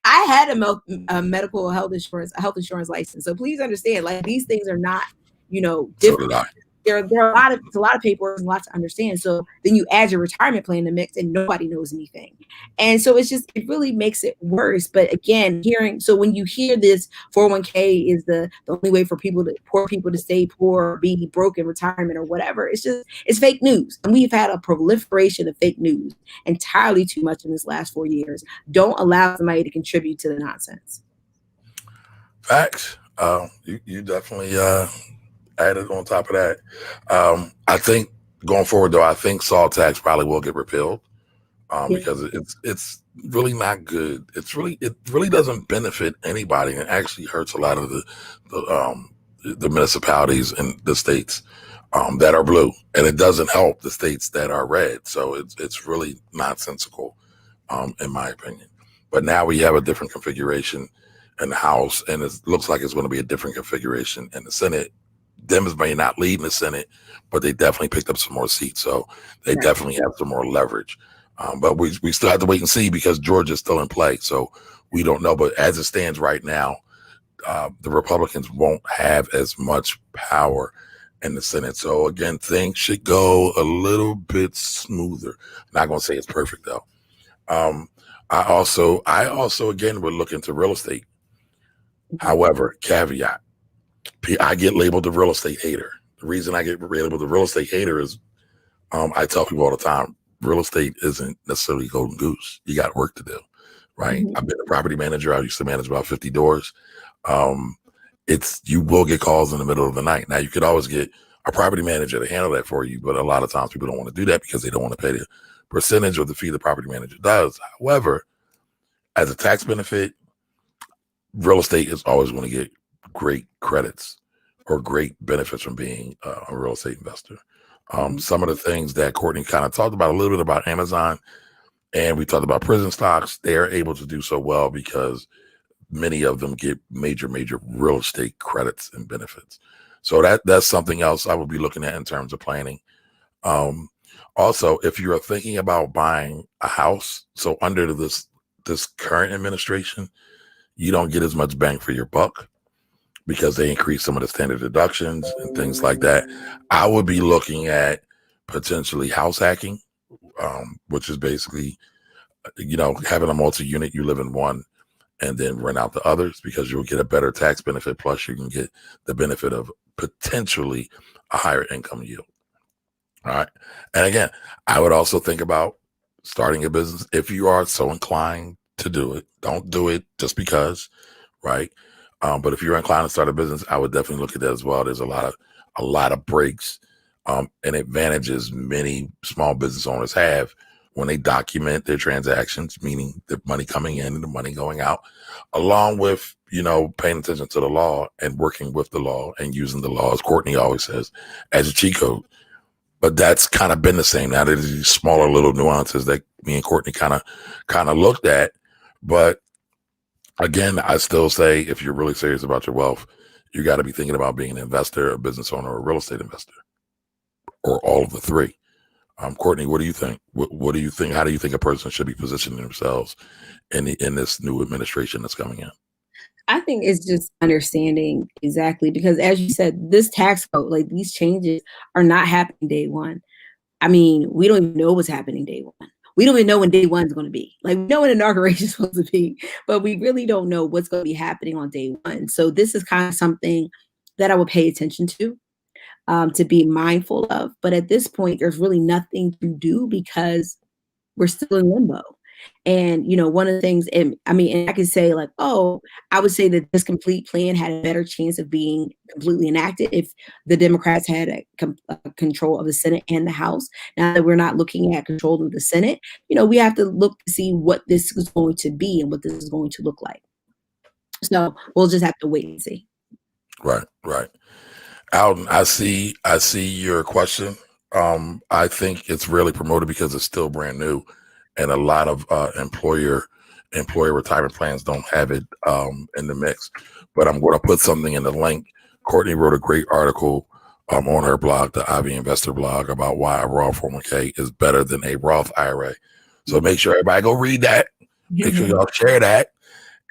I had a medical health insurance license. So please understand, like, these things are not, different.
So
There are it's a lot of paperwork and a lot to understand. So then you add your retirement plan in the mix and nobody knows anything. And so it really makes it worse. But again, so when you hear this 401k is the only way for poor people to stay poor or be broke in retirement or whatever, it's fake news. And we've had a proliferation of fake news entirely too much in this last 4 years. Don't allow somebody to contribute to the nonsense.
Facts. You definitely added on top of that. I think going forward, though, I think SALT tax probably will get repealed because it's really not good. It really doesn't benefit anybody, and it actually hurts a lot of the municipalities and the states that are blue, and it doesn't help the states that are red. So it's really nonsensical, in my opinion. But now we have a different configuration in the House, and it looks like it's going to be a different configuration in the Senate. Dems may not lead in the Senate, but they definitely picked up some more seats. So they definitely have some more leverage. But we still have to wait and see because Georgia's still in play. So we don't know. But as it stands right now, the Republicans won't have as much power in the Senate. So again, things should go a little bit smoother. Not going to say it's perfect though. I also again would look into real estate. However, caveat. I get labeled the real estate hater. The reason I get labeled the real estate hater is I tell people all the time, real estate isn't necessarily golden goose. You got work to do, right? I've been a property manager. I used to manage about 50 doors. You will get calls in the middle of the night. Now, you could always get a property manager to handle that for you, but a lot of times people don't want to do that because they don't want to pay the percentage or the fee the property manager does. However, as a tax benefit, real estate is always going to get great credits or great benefits from being a real estate investor. Some of the things that Courtney kind of talked about a little bit about Amazon, and we talked about prison stocks, they're able to do so well because many of them get major real estate credits and benefits. So that's something else I would be looking at in terms of planning. Also, if you're thinking about buying a house, so under this current administration, you don't get as much bang for your buck because they increase some of the standard deductions and things like that. I would be looking at potentially house hacking, which is basically, having a multi-unit, you live in one and then rent out the others because you'll get a better tax benefit. Plus you can get the benefit of potentially a higher income yield. All right. And again, I would also think about starting a business if you are so inclined to do it. Don't do it just because, right? But if you're inclined to start a business, I would definitely look at that as well. There's a lot of breaks and advantages many small business owners have when they document their transactions, meaning the money coming in and the money going out, along with, paying attention to the law and working with the law and using the law, as Courtney always says, as a cheat code. But that's kind of been the same. Now there's these smaller little nuances that me and Courtney kind of looked at. But again, I still say if you're really serious about your wealth, you got to be thinking about being an investor, a business owner, or a real estate investor, or all of the three. Courtney, what do you think? What do you think? How do you think a person should be positioning themselves in this new administration that's coming in?
I think it's just understanding exactly, because as you said, this tax code, like these changes are not happening day one. I mean, we don't even know what's happening day one. We don't even know when day one is going to be. Like, we know when inauguration is supposed to be, but we really don't know what's going to be happening on day one. So this is kind of something that I will pay attention to be mindful of. But at this point, there's really nothing to do because we're still in limbo. And, one of the things, and I can say like, oh, I would say that this complete plan had a better chance of being completely enacted if the Democrats had a control of the Senate and the House. Now that we're not looking at control of the Senate, we have to look to see what this is going to be and what this is going to look like. So we'll just have to wait and see.
Right. Alden, I see your question. I think it's really promoted because it's still brand new, and a lot of employer retirement plans don't have it in the mix. But I'm going to put something in the link. Courtney wrote a great article on her blog, the Ivy Investor blog, about why a Roth 401k is better than a Roth IRA. So make sure everybody go read that. Make sure y'all share that.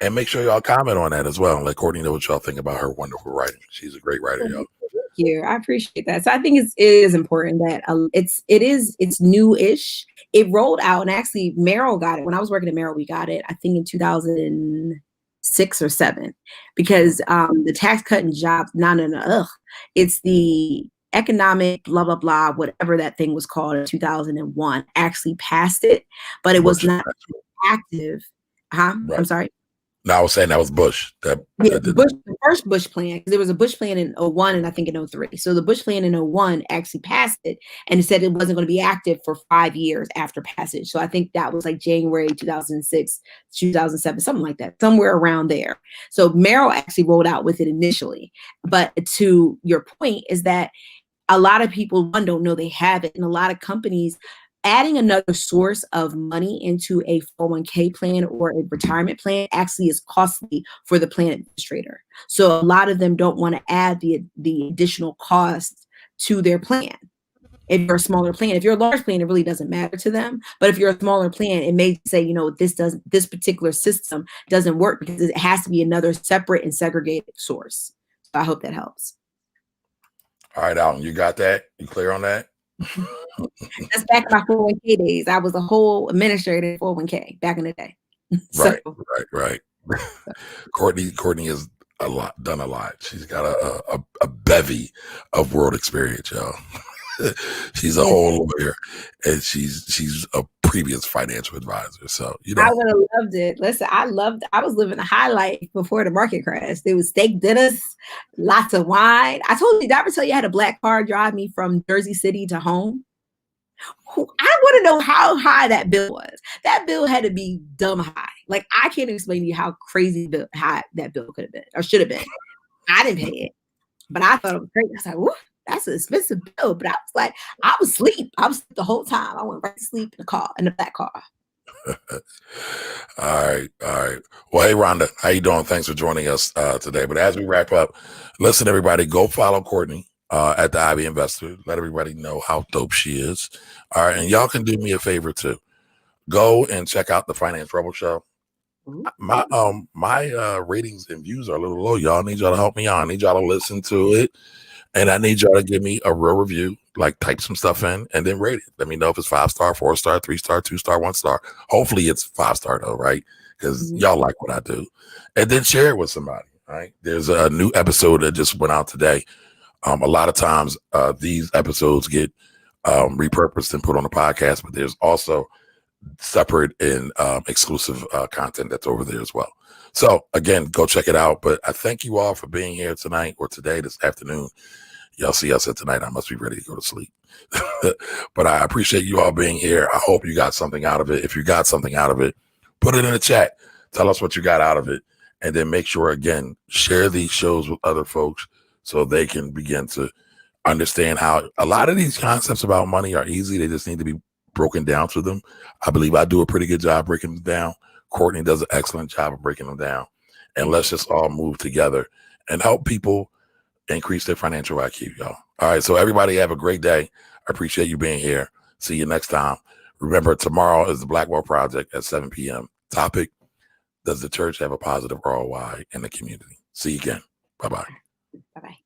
And make sure y'all comment on that as well. And let Courtney know what y'all think about her wonderful writing. She's a great writer, y'all.
Thank you. I appreciate that. So I think it is important that it's new-ish. It rolled out, and actually Merrill got it. When I was working at Merrill, we got it, I think in 2006 or 7, because the Tax Cut and Jobs, it's the economic blah, blah, blah, whatever that thing was called in 2001, actually passed it, but it was not active. Right. I'm sorry.
No, I was saying that was Bush.
The first Bush plan, because there was a Bush plan in 01 and I think in 03. So the Bush plan in 01 actually passed it, and it said it wasn't going to be active for 5 years after passage. So I think that was like January 2006, 2007, something like that, somewhere around there. So Merrill actually rolled out with it initially. But to your point is that a lot of people, don't know they have it, and a lot of companies adding another source of money into a 401k plan or a retirement plan actually is costly for the plan administrator. So a lot of them don't want to add the additional cost to their plan. If you're a smaller plan, if you're a large plan, it really doesn't matter to them. But if you're a smaller plan, it may say, this particular system doesn't work because it has to be another separate and segregated source. So I hope that helps.
All right, Alton, you got that? You clear on that?
That's back in my 401k days. I was a whole administrator in 401k back in the day.
Right. Courtney has done a lot. She's got a bevy of world experience, y'all. She's a whole lawyer, and she's a previous financial advisor. So
I would have loved it. Listen, I was living a high life before the market crash. There was steak dinners, lots of wine. I told you, did I ever tell you I had a black car drive me from Jersey City to home? I want to know how high that bill was. That bill had to be dumb high. Like, I can't explain to you how crazy high that bill could have been or should have been. I didn't pay it, but I thought it was crazy. I was like, whoa, that's an expensive bill. But I was like, I was asleep. I was asleep the whole time. I went right to sleep in the black car.
All right. Well, hey, Rhonda, how you doing? Thanks for joining us today. But as we wrap up, listen, everybody, go follow Courtney at the Ivy Investor. Let everybody know how dope she is. All right. And y'all can do me a favor too. Go and check out the Finance Rebel Show. My ratings and views are a little low. Y'all need y'all to help me out. I need y'all to listen to it. And I need y'all to give me a real review, like type some stuff in and then rate it. Let me know if it's 5-star, 4-star, 3-star, 2-star, 1-star. Hopefully it's 5-star though, right? Because y'all like what I do. And then share it with somebody, right? There's a new episode that just went out today. A lot of times these episodes get repurposed and put on the podcast, but there's also separate and exclusive content that's over there as well. So again, go check it out. But I thank you all for being here tonight or today, this afternoon. Y'all see us at tonight. I must be ready to go to sleep. But I appreciate you all being here. I hope you got something out of it. If you got something out of it, put it in the chat. Tell us what you got out of it. And then make sure, again, share these shows with other folks so they can begin to understand how a lot of these concepts about money are easy. They just need to be broken down to them. I believe I do a pretty good job breaking them down. Courtney does an excellent job of breaking them down. And let's just all move together and help people increase their financial IQ, y'all. All right, so everybody have a great day. I appreciate you being here. See you next time. Remember, tomorrow is the Blackwell Project at 7 p.m. Topic, does the church have a positive ROI in the community? See you again. Bye-bye.
Bye-bye.